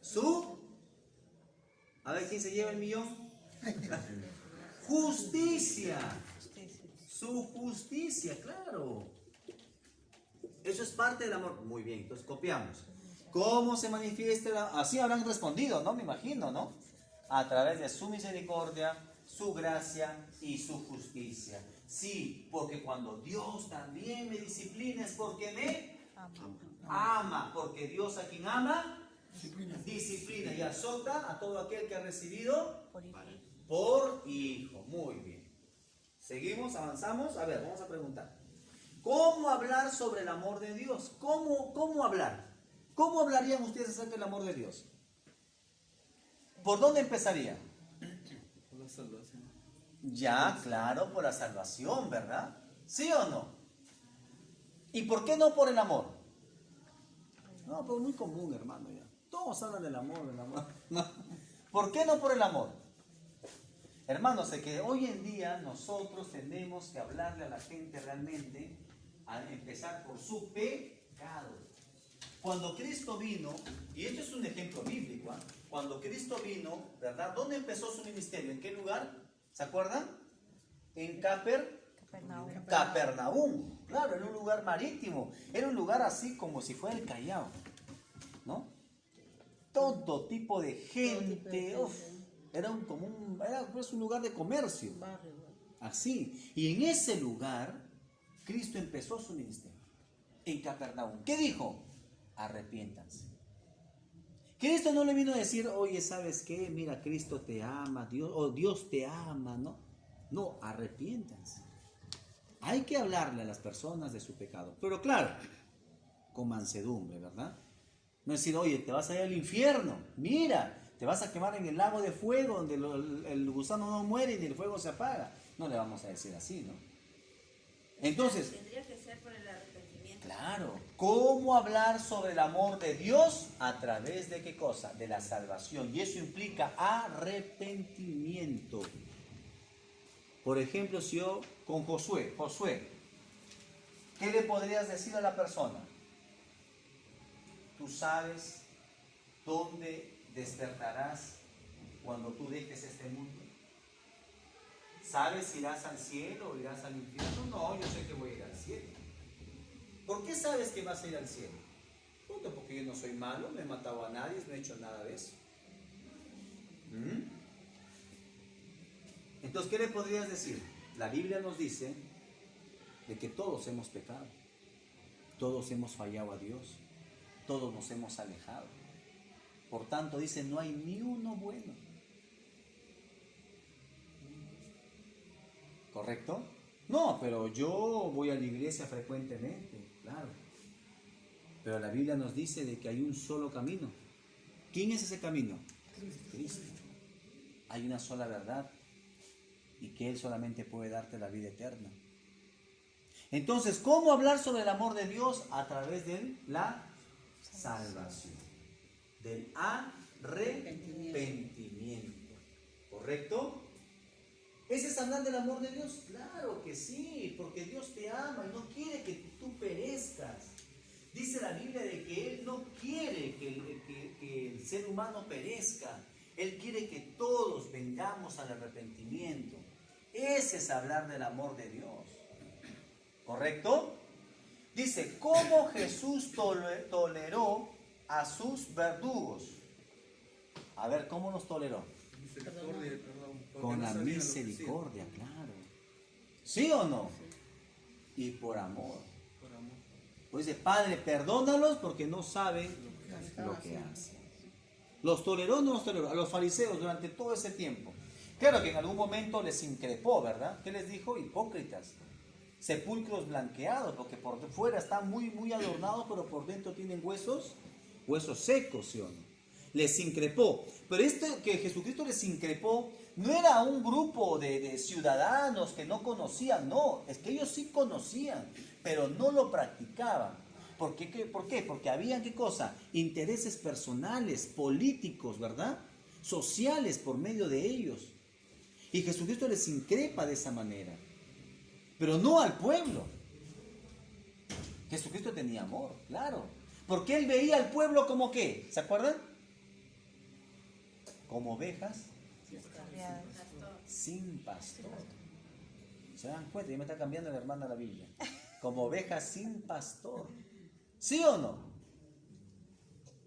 su... A ver, ¿quién se lleva el millón? Justicia. Su justicia, claro. Eso es parte del amor. Muy bien, entonces copiamos. ¿Cómo se manifiesta el amor? Así habrán respondido, ¿no? Me imagino, ¿no? A través de su misericordia, su gracia y su justicia. Sí, porque cuando Dios también me disciplina es porque me ama. Porque Dios a quien ama, disciplina y azota a todo aquel que ha recibido por hijo. Muy bien. Seguimos, avanzamos. A ver, vamos a preguntar. ¿Cómo hablar sobre el amor de Dios? ¿Cómo hablar? ¿Cómo hablarían ustedes acerca del amor de Dios? ¿Por dónde empezaría? Por la salvación. Ya, claro, por la salvación, ¿verdad? ¿Sí o no? ¿Y por qué no por el amor? No, pero muy común, hermano, ya. Todos hablan del amor, del amor. ¿Por qué no por el amor? Hermanos, es que hoy en día nosotros tenemos que hablarle a la gente realmente, a empezar por su pecado. Cuando Cristo vino, y esto es un ejemplo bíblico, ¿eh? Cuando Cristo vino, ¿verdad? ¿Dónde empezó su ministerio? ¿En qué lugar? ¿Se acuerdan? En Capernaum. Claro, era un lugar marítimo. Era un lugar así como si fuera el Callao, ¿no? Todo tipo de gente. Era pues un lugar de comercio. Así. Y en ese lugar, Cristo empezó su ministerio. En Capernaum. ¿Qué dijo? Arrepiéntanse. Cristo no le vino a decir, oye, ¿sabes qué? Mira, Cristo te ama, Dios te ama, ¿no? No, arrepiéntanse. Hay que hablarle a las personas de su pecado. Pero claro, con mansedumbre, ¿verdad? No decir, oye, te vas a ir al infierno. Mira, te vas a quemar en el lago de fuego donde el gusano no muere ni el fuego se apaga. No le vamos a decir así, ¿no? Entonces, Tendría que ser por el arrepentimiento. claro, ¿cómo hablar sobre el amor de Dios? ¿A través de qué cosa? De la salvación. Y eso implica arrepentimiento. Por ejemplo, si yo con Josué, ¿qué le podrías decir a la persona? Tú sabes dónde despertarás cuando tú dejes este mundo. ¿Sabes si irás al cielo o irás al infierno? No, yo sé que voy a ir al cielo. ¿Por qué sabes que vas a ir al cielo? Porque yo no soy malo, no he matado a nadie, no he hecho nada de eso. Entonces, ¿qué le podrías decir? La Biblia nos dice de que todos hemos pecado, todos hemos fallado a Dios, todos nos hemos alejado. Por tanto, dice, no hay ni uno bueno. ¿Correcto? No, pero yo voy a la iglesia frecuentemente, claro. Pero la Biblia nos dice de que hay un solo camino. ¿Quién es ese camino? Cristo. Hay una sola verdad y que Él solamente puede darte la vida eterna. Entonces, ¿cómo hablar sobre el amor de Dios? A través de la salvación, del arrepentimiento. ¿Correcto? ¿Ese es hablar del amor de Dios? Claro que sí, porque Dios te ama y no quiere que tú perezcas. Dice la Biblia de que Él no quiere que el ser humano perezca. Él quiere que todos vengamos al arrepentimiento. Ese es hablar del amor de Dios. ¿Correcto? Dice, ¿cómo Jesús toleró a sus verdugos? A ver, ¿cómo los toleró? Misericordia y perdón. Porque Con no la sabían lo que misericordia, claro. ¿Sí o no? Y por amor. hacían, por amor. Pues dice, Padre, perdónalos porque no saben lo que hacen. ¿Los toleró o no los toleró? A los fariseos durante todo ese tiempo. Claro que en algún momento les increpó, ¿verdad? ¿Qué les dijo? Hipócritas. Sepulcros blanqueados, porque por fuera están muy, muy adornados, pero por dentro tienen huesos secos, ¿sí o no? Les increpó. Pero esto que Jesucristo les increpó no era un grupo de ciudadanos que no conocían, no, es que ellos sí conocían, pero no lo practicaban. ¿Por qué? Porque había, ¿qué cosa? Intereses personales, políticos, ¿verdad? Sociales por medio de ellos. Y Jesucristo les increpa de esa manera. Pero no al pueblo. Jesucristo tenía amor, claro. Porque Él veía al pueblo como ¿qué? ¿Se acuerdan? Como ovejas sin pastor. ¿Se dan cuenta? Ya me está cambiando la hermana la Biblia. Como ovejas sin pastor. ¿Sí o no?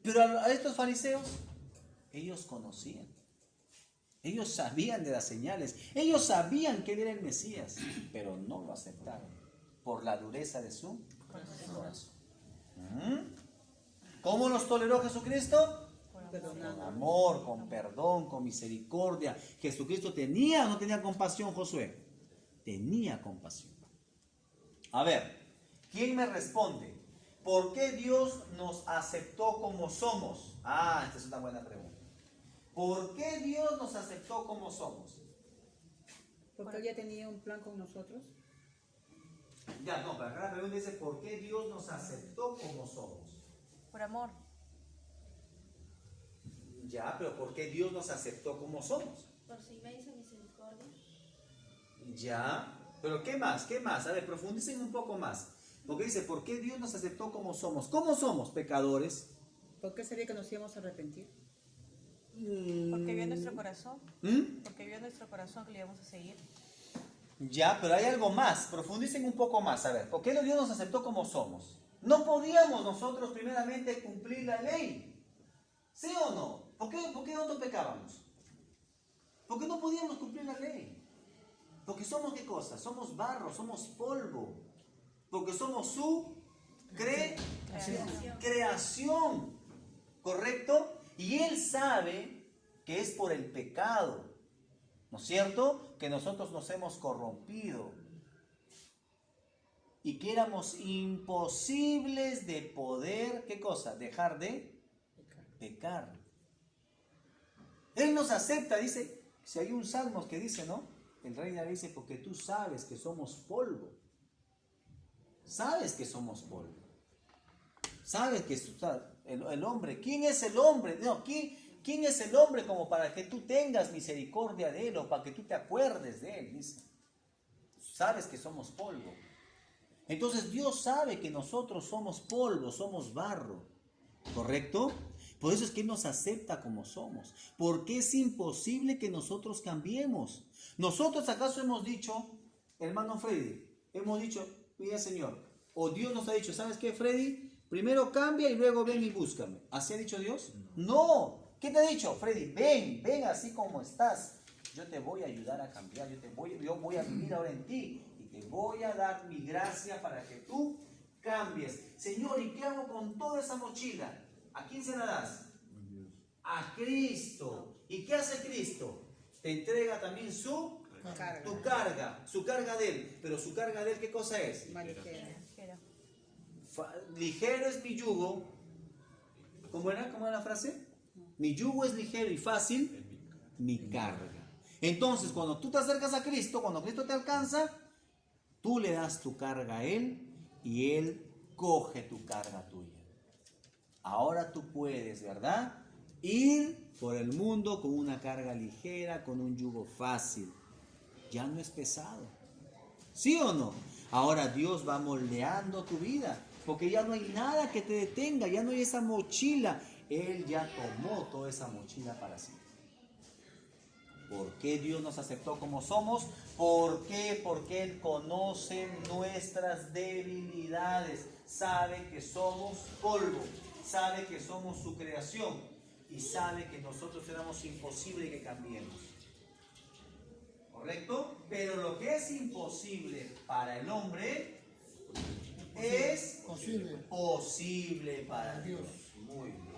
Pero a estos fariseos, ellos conocían. Ellos sabían de las señales. Ellos sabían que él era el Mesías, pero no lo aceptaron por la dureza de su corazón. ¿Cómo los toleró Jesucristo? Con amor, con perdón, con misericordia. Jesucristo tenía o no tenía compasión, Josué. Tenía compasión. A ver, ¿quién me responde? ¿Por qué Dios nos aceptó como somos? Ah, esta es una buena pregunta. ¿Por qué Dios nos aceptó como somos? Porque él ya tenía un plan con nosotros. Ya, no, pero acá la pregunta dice, ¿por qué Dios nos aceptó como somos? Por amor. Ya, pero ¿por qué Dios nos aceptó como somos? Por su inmensa misericordia. Ya, pero ¿qué más? ¿Qué más? A ver, profundicen un poco más. Porque dice, ¿por qué Dios nos aceptó como somos? ¿Cómo somos? Pecadores. ¿Por qué sabía que nos íbamos a arrepentir? Porque vio nuestro corazón. ¿Mm? Porque vio nuestro corazón que le íbamos a seguir. Ya, pero hay algo más. Profundicen un poco más. A ver, ¿por qué Dios nos aceptó como somos? No podíamos nosotros primeramente cumplir la ley. ¿Sí o no? ¿Por qué nosotros pecábamos? Porque no podíamos cumplir la ley. Porque somos ¿qué cosa? Somos barro, somos polvo. Porque somos su creación. ¿Correcto? Y Él sabe que es por el pecado, ¿no es cierto?, que nosotros nos hemos corrompido. Y que éramos imposibles de poder, ¿qué cosa? Dejar de pecar. Él nos acepta, dice, si hay un salmo que dice, ¿no? El rey David dice, porque tú sabes que somos polvo. Sabes que somos polvo. Sabes que el hombre, ¿quién es el hombre? No, ¿quién es el hombre como para que tú tengas misericordia de él o para que tú te acuerdes de él? Dice, sabes que somos polvo. Entonces Dios sabe que nosotros somos polvo, somos barro, ¿correcto? Por eso es que Él nos acepta como somos, porque es imposible que nosotros cambiemos. Nosotros acaso hemos dicho, hermano Freddy, hemos dicho, mira Señor, o Dios nos ha dicho, ¿sabes qué, Freddy? Primero cambia y luego ven y búscame. ¿Así ha dicho Dios? No. ¿Qué te ha dicho? Freddy, ven así como estás. Yo te voy a ayudar a cambiar, yo voy a vivir ahora en ti. Te voy a dar mi gracia para que tú cambies. Señor, ¿y qué hago con toda esa mochila? ¿A quién se la das? A Cristo. ¿Y qué hace Cristo? Te entrega también su carga de Él. Pero su carga de Él, ¿qué cosa es? Ligera. Ligero es mi yugo. ¿Cómo era la frase? Mi yugo es ligero y fácil mi carga. Entonces, cuando tú te acercas a Cristo, cuando Cristo te alcanza, tú le das tu carga a Él y Él coge tu carga tuya. Ahora tú puedes, ¿verdad?, ir por el mundo con una carga ligera, con un yugo fácil. Ya no es pesado. ¿Sí o no? Ahora Dios va moldeando tu vida, porque ya no hay nada que te detenga, ya no hay esa mochila. Él ya tomó toda esa mochila para sí. ¿Por qué Dios nos aceptó como somos? ¿Por qué? Porque Él conoce nuestras debilidades. Sabe que somos polvo. Sabe que somos su creación. Y sabe que nosotros éramos imposible que cambiemos. ¿Correcto? Pero lo que es imposible para el hombre es posible para Dios. Muy bien.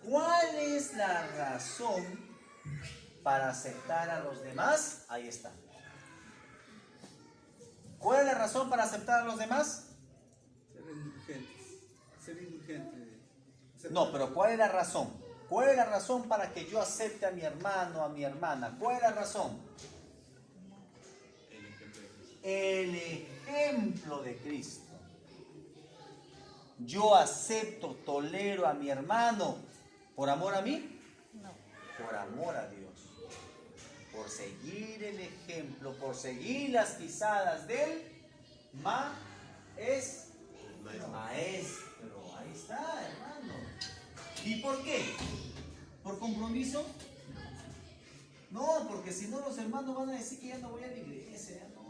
¿Cuál es la razón para aceptar a los demás? Ahí está. ¿Cuál es la razón para aceptar a los demás? Ser indulgente. No, pero ¿cuál es la razón? ¿Cuál es la razón para que yo acepte a mi hermano, a mi hermana? ¿Cuál es la razón? El ejemplo de Cristo. Yo acepto, tolero a mi hermano por amor a mí. No. Por amor a Dios, por seguir el ejemplo, por seguir las pisadas del maestro. Ahí está, hermano. ¿Y por qué? ¿Por compromiso? No, porque si no los hermanos van a decir que ya no voy a la iglesia, ya no.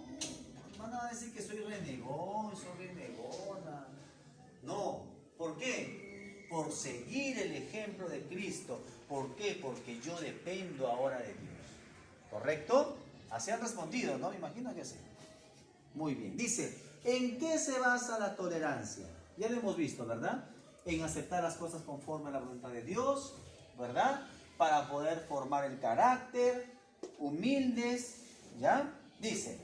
Van a decir que soy renegón, soy renegona. No. ¿Por qué? Por seguir el ejemplo de Cristo. ¿Por qué? Porque yo dependo ahora de Dios. ¿Correcto? Así han respondido, ¿no? Me imagino que sí. Muy bien. Dice, ¿en qué se basa la tolerancia? Ya lo hemos visto, ¿verdad? En aceptar las cosas conforme a la voluntad de Dios, ¿verdad? Para poder formar el carácter, humildes, ¿ya? Dice,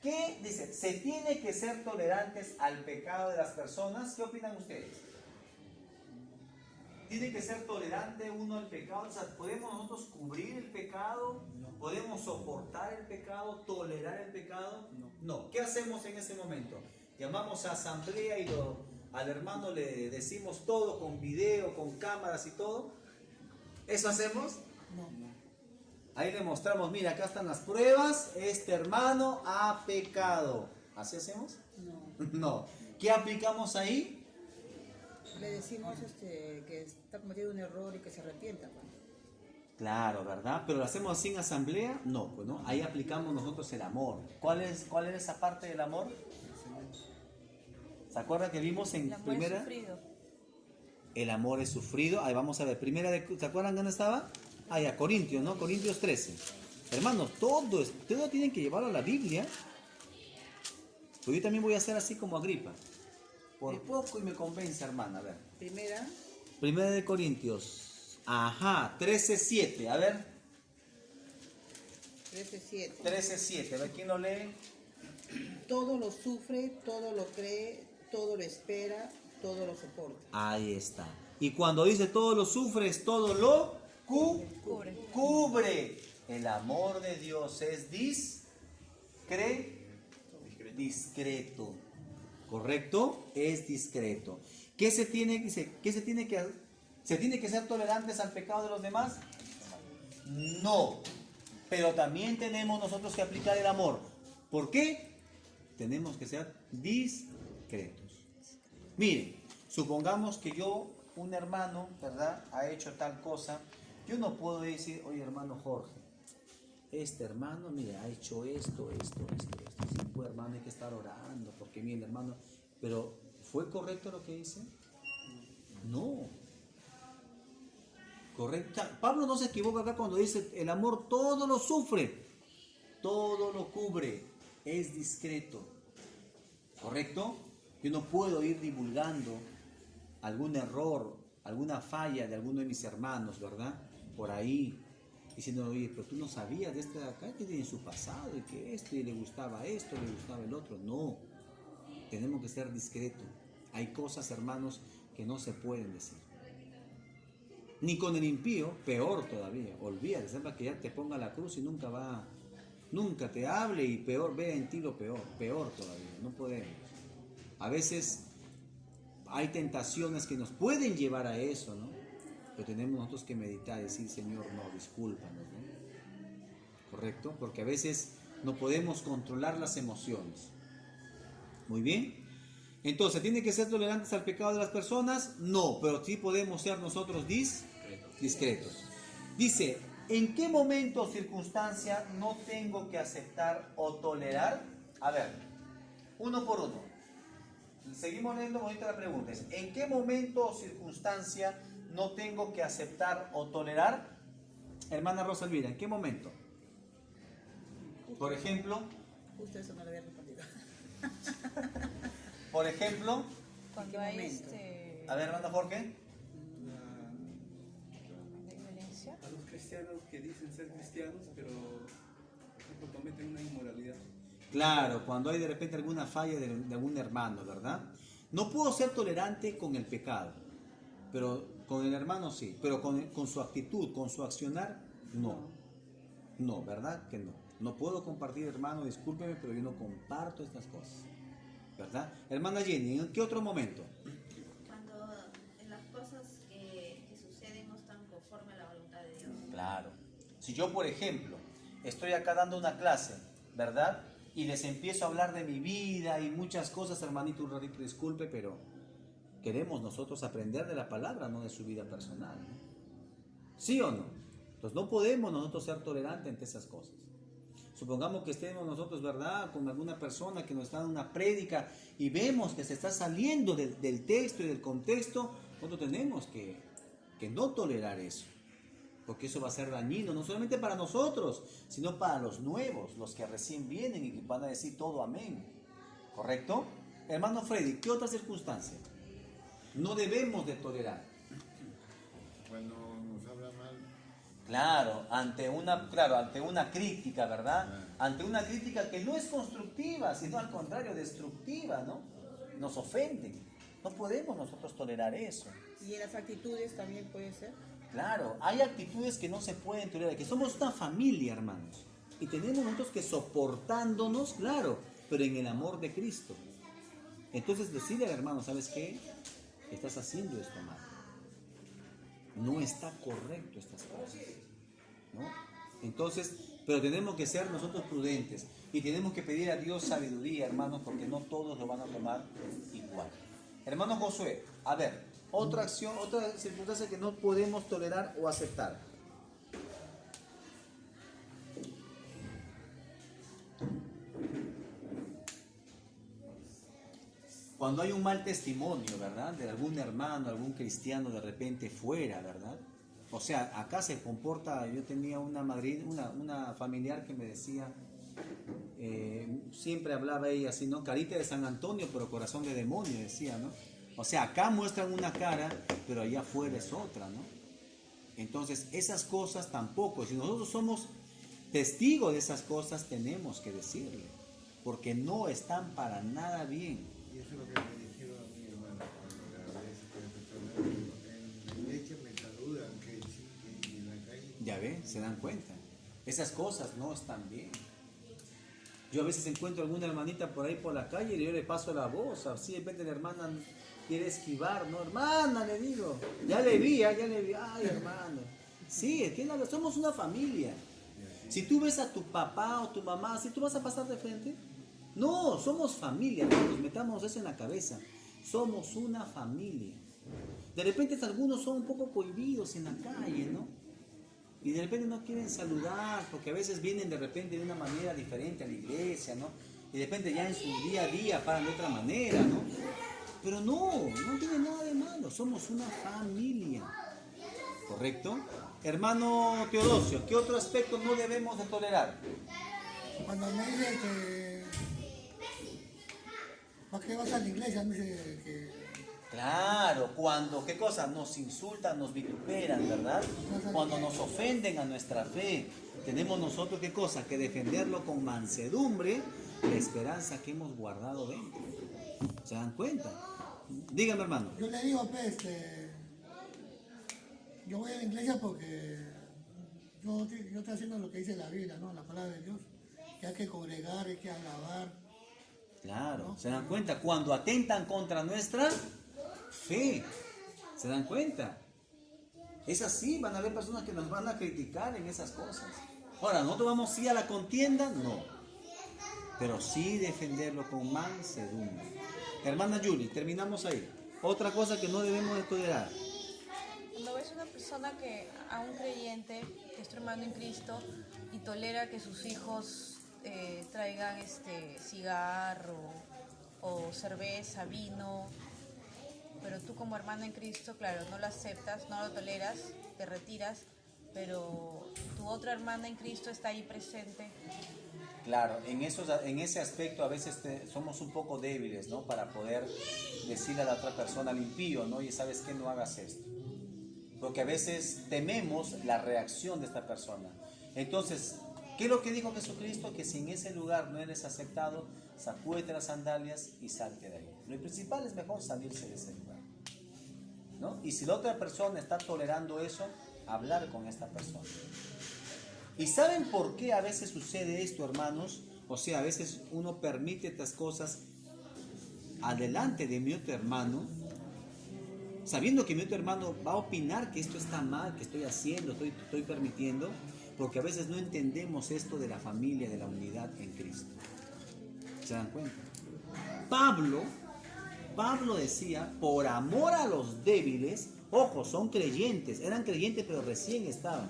¿qué? Dice, ¿se tiene que ser tolerantes al pecado de las personas? ¿Qué opinan ustedes? ¿Tiene que ser tolerante uno al pecado? O sea, ¿podemos nosotros cubrir el pecado? ¿Podemos soportar el pecado? ¿Tolerar el pecado? No. ¿Qué hacemos en ese momento? Llamamos a asamblea y al hermano le decimos todo con video, con cámaras y todo. ¿Eso hacemos? No. Ahí le mostramos, mira, acá están las pruebas, este hermano ha pecado. ¿Así hacemos? No. No. ¿Qué aplicamos ahí? Le decimos que está cometiendo un error y que se arrepienta. Pues. Claro, ¿verdad? Pero lo hacemos así en asamblea, no, pues no. Ahí aplicamos nosotros el amor. ¿Cuál es esa parte del amor? ¿Se acuerdan que vimos en El amor primera? es sufrido. El amor es sufrido. Ahí vamos a ver, ¿se acuerdan dónde estaba? Ah, ya, Corintios, ¿no? Corintios 13. Hermanos, todo tienen que llevarlo a la Biblia. Pues yo también voy a hacer así como Agripa. Por poco y me convence, hermana. A ver. Primera de Corintios. Ajá, 13:7. A ver. 13:7. 13:7. A ver, ¿quién lo lee? Todo lo sufre, todo lo cree, todo lo espera, todo lo soporta. Ahí está. Y cuando dice todo lo sufres, todo lo cubre. El amor de Dios es discreto. ¿Correcto? Es discreto. ¿Qué se tiene que hacer? ¿Se tiene que ser tolerantes al pecado de los demás? No. Pero también tenemos nosotros que aplicar el amor. ¿Por qué? Tenemos que ser discretos. Miren, supongamos que un hermano, ¿verdad?, ha hecho tal cosa. Yo no puedo decir, oye, hermano Jorge, este hermano, mire, ha hecho esto. Sí, pues, hermano, hay que estar orando, porque mire, hermano, pero ¿fue correcto lo que dice? No. Correcto. Pablo no se equivoca acá cuando dice, el amor todo lo sufre, todo lo cubre, es discreto. ¿Correcto? Yo no puedo ir divulgando algún error, alguna falla de alguno de mis hermanos, ¿verdad? Por ahí, diciendo, oye, pero tú no sabías de este de acá, que tiene su pasado, y que y le gustaba esto, le gustaba el otro. No, tenemos que ser discretos. Hay cosas, hermanos, que no se pueden decir. Ni con el impío, peor todavía. Olvídate, sepa que ya te ponga la cruz y nunca te hable, y peor, vea en ti lo peor todavía. No podemos. A veces hay tentaciones que nos pueden llevar a eso, ¿no? Pero tenemos nosotros que meditar y decir, Señor, no, discúlpanos, ¿no? ¿Correcto? Porque a veces no podemos controlar las emociones. Muy bien. Entonces, ¿tiene que ser tolerantes al pecado de las personas? No, pero sí podemos ser nosotros discretos. Dice, ¿en qué momento o circunstancia no tengo que aceptar o tolerar? A ver, uno por uno. Seguimos leyendo ahorita la pregunta. ¿En qué momento o circunstancia no tengo que aceptar o tolerar? Hermana Rosa Elvira, ¿en qué momento? Por ejemplo. Justo eso no lo había respondido. Por ejemplo. Cuando hay A ver, hermana Jorge. ¿de violencia? A los cristianos que dicen ser cristianos, pero cometen una inmoralidad. Claro, cuando hay de repente alguna falla de algún hermano, ¿verdad? No puedo ser tolerante con el pecado, pero con el hermano sí, pero con su actitud, con su accionar, no. No, ¿verdad? Que no. No puedo compartir, hermano, discúlpeme, pero yo no comparto estas cosas, ¿verdad? Hermana Jenny, ¿en qué otro momento? Cuando las cosas que suceden no están conforme a la voluntad de Dios. Claro. Si yo, por ejemplo, estoy acá dando una clase, ¿verdad?, y les empiezo a hablar de mi vida y muchas cosas, hermanito, un ratito, disculpe, pero queremos nosotros aprender de la palabra, no de su vida personal, ¿no? ¿Sí o no? Entonces no podemos nosotros ser tolerantes ante esas cosas. Supongamos que estemos nosotros, ¿verdad?, con alguna persona que nos está dando una prédica y vemos que se está saliendo del texto y del contexto, nosotros tenemos que no tolerar eso. Porque eso va a ser dañino, no solamente para nosotros, sino para los nuevos, los que recién vienen y que van a decir todo amén. ¿Correcto? Hermano Freddy, ¿qué otra circunstancia no debemos de tolerar? Cuando nos habla mal, Claro, ante una crítica, ¿verdad? Ante una crítica que no es constructiva, sino al contrario, destructiva, ¿no? Nos ofenden. No podemos nosotros tolerar eso. Y en las actitudes también puede ser. Claro, hay actitudes que no se pueden tolerar, que somos una familia, hermanos. Y tenemos nosotros que soportándonos, claro, pero en el amor de Cristo. Entonces decirle al hermano, ¿sabes qué? Estás haciendo esto mal. No está correcto estas cosas, ¿no? Entonces, pero tenemos que ser nosotros prudentes y tenemos que pedir a Dios sabiduría, hermanos, porque no todos lo van a tomar igual. Hermano Josué, a ver, otra acción, otra circunstancia que no podemos tolerar o aceptar. Cuando hay un mal testimonio, ¿verdad? De algún hermano, algún cristiano de repente fuera, ¿verdad? O sea, acá se comporta, yo tenía una madrina, una familiar que me decía, siempre hablaba ella así, ¿no? Carita de San Antonio, pero corazón de demonio, decía, ¿no? O sea, acá muestran una cara, pero allá afuera es otra, ¿no? Entonces, esas cosas tampoco, si nosotros somos testigos de esas cosas, tenemos que decirle, porque no están para nada bien. y eso es lo que me dijeron a mi hermano, cuando a veces con personas en la iglesia me saludan, que sí, que en la calle. Ya ven, se dan cuenta. Esas cosas no están bien. Yo a veces encuentro alguna hermanita por ahí por la calle y yo le paso la voz, así de repente la hermana quiere esquivar, ¿no? Hermana, le digo, ya le vi, ay hermano. Sí, es que somos una familia. Si tú ves a tu papá o tu mamá, ¿si tú vas a pasar de frente? No, somos familia, hermanos, metamos eso en la cabeza. Somos una familia. De repente algunos son un poco cohibidos en la calle, ¿no? Y de repente no quieren saludar, porque a veces vienen de repente de una manera diferente a la iglesia, ¿no? Y de repente ya en su día a día paran de otra manera, ¿no? Pero no tiene nada de malo, somos una familia. ¿Correcto? Hermano Teodosio, ¿qué otro aspecto no debemos de tolerar? Cuando me dice que ¿para qué vas a la iglesia? Me dice que Claro, cuando, ¿qué cosa? Nos insultan, nos vituperan, ¿verdad? Cuando nos ofenden a nuestra fe, tenemos nosotros, ¿qué cosa? Que defenderlo con mansedumbre, la esperanza que hemos guardado dentro. ¿Se dan cuenta? Dígame, hermano. yo le digo, pues, yo voy a la iglesia porque yo estoy haciendo lo que dice la Biblia, ¿no? La palabra de Dios. Que hay que congregar, hay que alabar. Claro, ¿se dan cuenta? Cuando atentan contra nuestra fe, ¿se dan cuenta? Es así, van a haber personas que nos van a criticar en esas cosas. Ahora, ¿nosotros vamos sí a la contienda? No. Pero sí defenderlo con mansedumbre. Hermana Yuli, terminamos ahí. Otra cosa que no debemos de tolerar. Cuando ves una persona a un creyente, que es tu hermano en Cristo, y tolera que sus hijos traigan cigarro o cerveza, vino, pero tú como hermano en Cristo, claro, no lo aceptas, no lo toleras, te retiras, pero tu otra hermana en Cristo está ahí presente. Claro, en ese aspecto a veces somos un poco débiles, ¿no? Para poder decirle a la otra persona, al impío, ¿no? Y sabes que no hagas esto. Porque a veces tememos la reacción de esta persona. Entonces, ¿qué es lo que dijo Jesucristo? Que si en ese lugar no eres aceptado, sacúdete las sandalias y salte de ahí. Lo principal es mejor salirse de ese lugar, ¿no? Y si la otra persona está tolerando eso, hablar con esta persona. ¿Y saben por qué a veces sucede esto, hermanos? O sea, a veces uno permite estas cosas adelante de mi otro hermano, sabiendo que mi otro hermano va a opinar que esto está mal, que estoy haciendo, estoy permitiendo, porque a veces no entendemos esto de la familia, de la unidad en Cristo. ¿Se dan cuenta? Pablo decía, por amor a los débiles, ojo, son creyentes, eran creyentes pero recién estaban,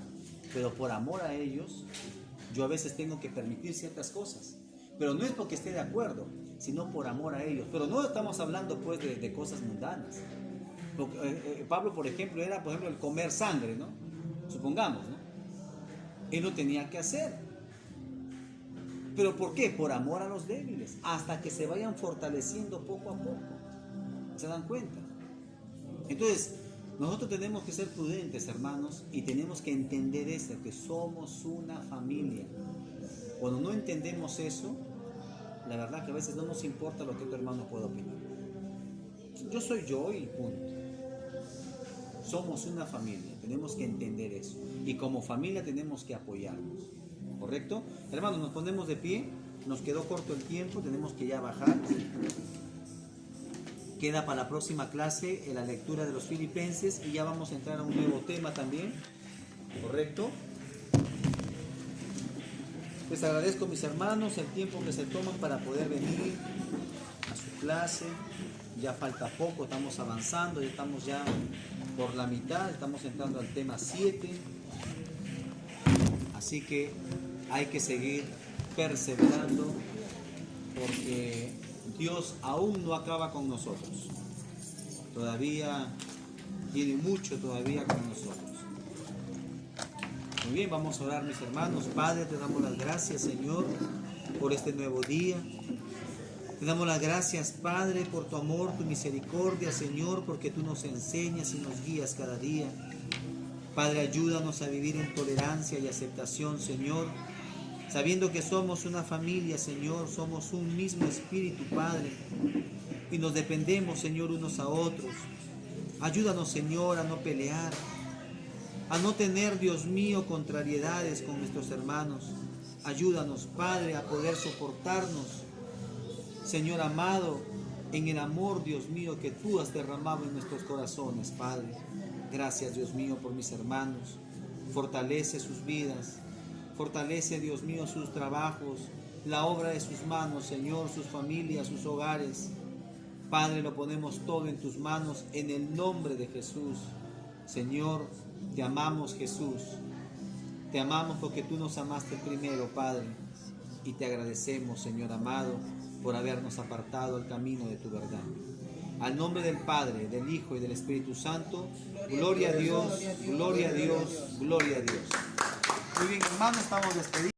pero por amor a ellos, yo a veces tengo que permitir ciertas cosas, pero no es porque esté de acuerdo, sino por amor a ellos. Pero no estamos hablando pues de cosas mundanas. Pablo, por ejemplo, era por ejemplo el comer sangre, ¿no? Supongamos, ¿no? Él lo tenía que hacer. ¿Pero por qué? Por amor a los débiles, hasta que se vayan fortaleciendo poco a poco. ¿Se dan cuenta? Entonces, nosotros tenemos que ser prudentes, hermanos, y tenemos que entender esto, que somos una familia. Cuando no entendemos eso, la verdad que a veces no nos importa lo que otro hermano pueda opinar. Yo soy yo y punto. Somos una familia, tenemos que entender eso. Y como familia tenemos que apoyarnos. ¿Correcto? Hermanos, nos ponemos de pie, nos quedó corto el tiempo, tenemos que ya bajar. Queda para la próxima clase la lectura de los Filipenses y ya vamos a entrar a un nuevo tema también. ¿Correcto? Les agradezco, mis hermanos, el tiempo que se toman para poder venir a su clase. Ya falta poco, estamos avanzando, ya estamos ya por la mitad, estamos entrando al tema 7. Así que hay que seguir perseverando porque Dios aún no acaba con nosotros. Todavía tiene mucho todavía con nosotros. Muy bien, vamos a orar, mis hermanos. Padre, te damos las gracias, Señor, por este nuevo día. Te damos las gracias, Padre, por tu amor, tu misericordia, Señor, porque tú nos enseñas y nos guías cada día. Padre, ayúdanos a vivir en tolerancia y aceptación, Señor, sabiendo que somos una familia, Señor, somos un mismo espíritu, Padre, y nos dependemos, Señor, unos a otros. Ayúdanos, Señor, a no pelear, a no tener, Dios mío, contrariedades con nuestros hermanos. Ayúdanos, Padre, a poder soportarnos, Señor amado, en el amor, Dios mío, que tú has derramado en nuestros corazones, Padre. Gracias, Dios mío, por mis hermanos. Fortalece sus vidas. Fortalece, Dios mío, sus trabajos, la obra de sus manos, Señor, sus familias, sus hogares. Padre, lo ponemos todo en tus manos en el nombre de Jesús. Señor, te amamos, Jesús. Te amamos porque tú nos amaste primero, Padre. Y te agradecemos, Señor amado, por habernos apartado al camino de tu verdad. Al nombre del Padre, del Hijo y del Espíritu Santo, gloria a Dios, gloria a Dios, gloria a Dios. Muy bien, hermanos, estamos despedidos.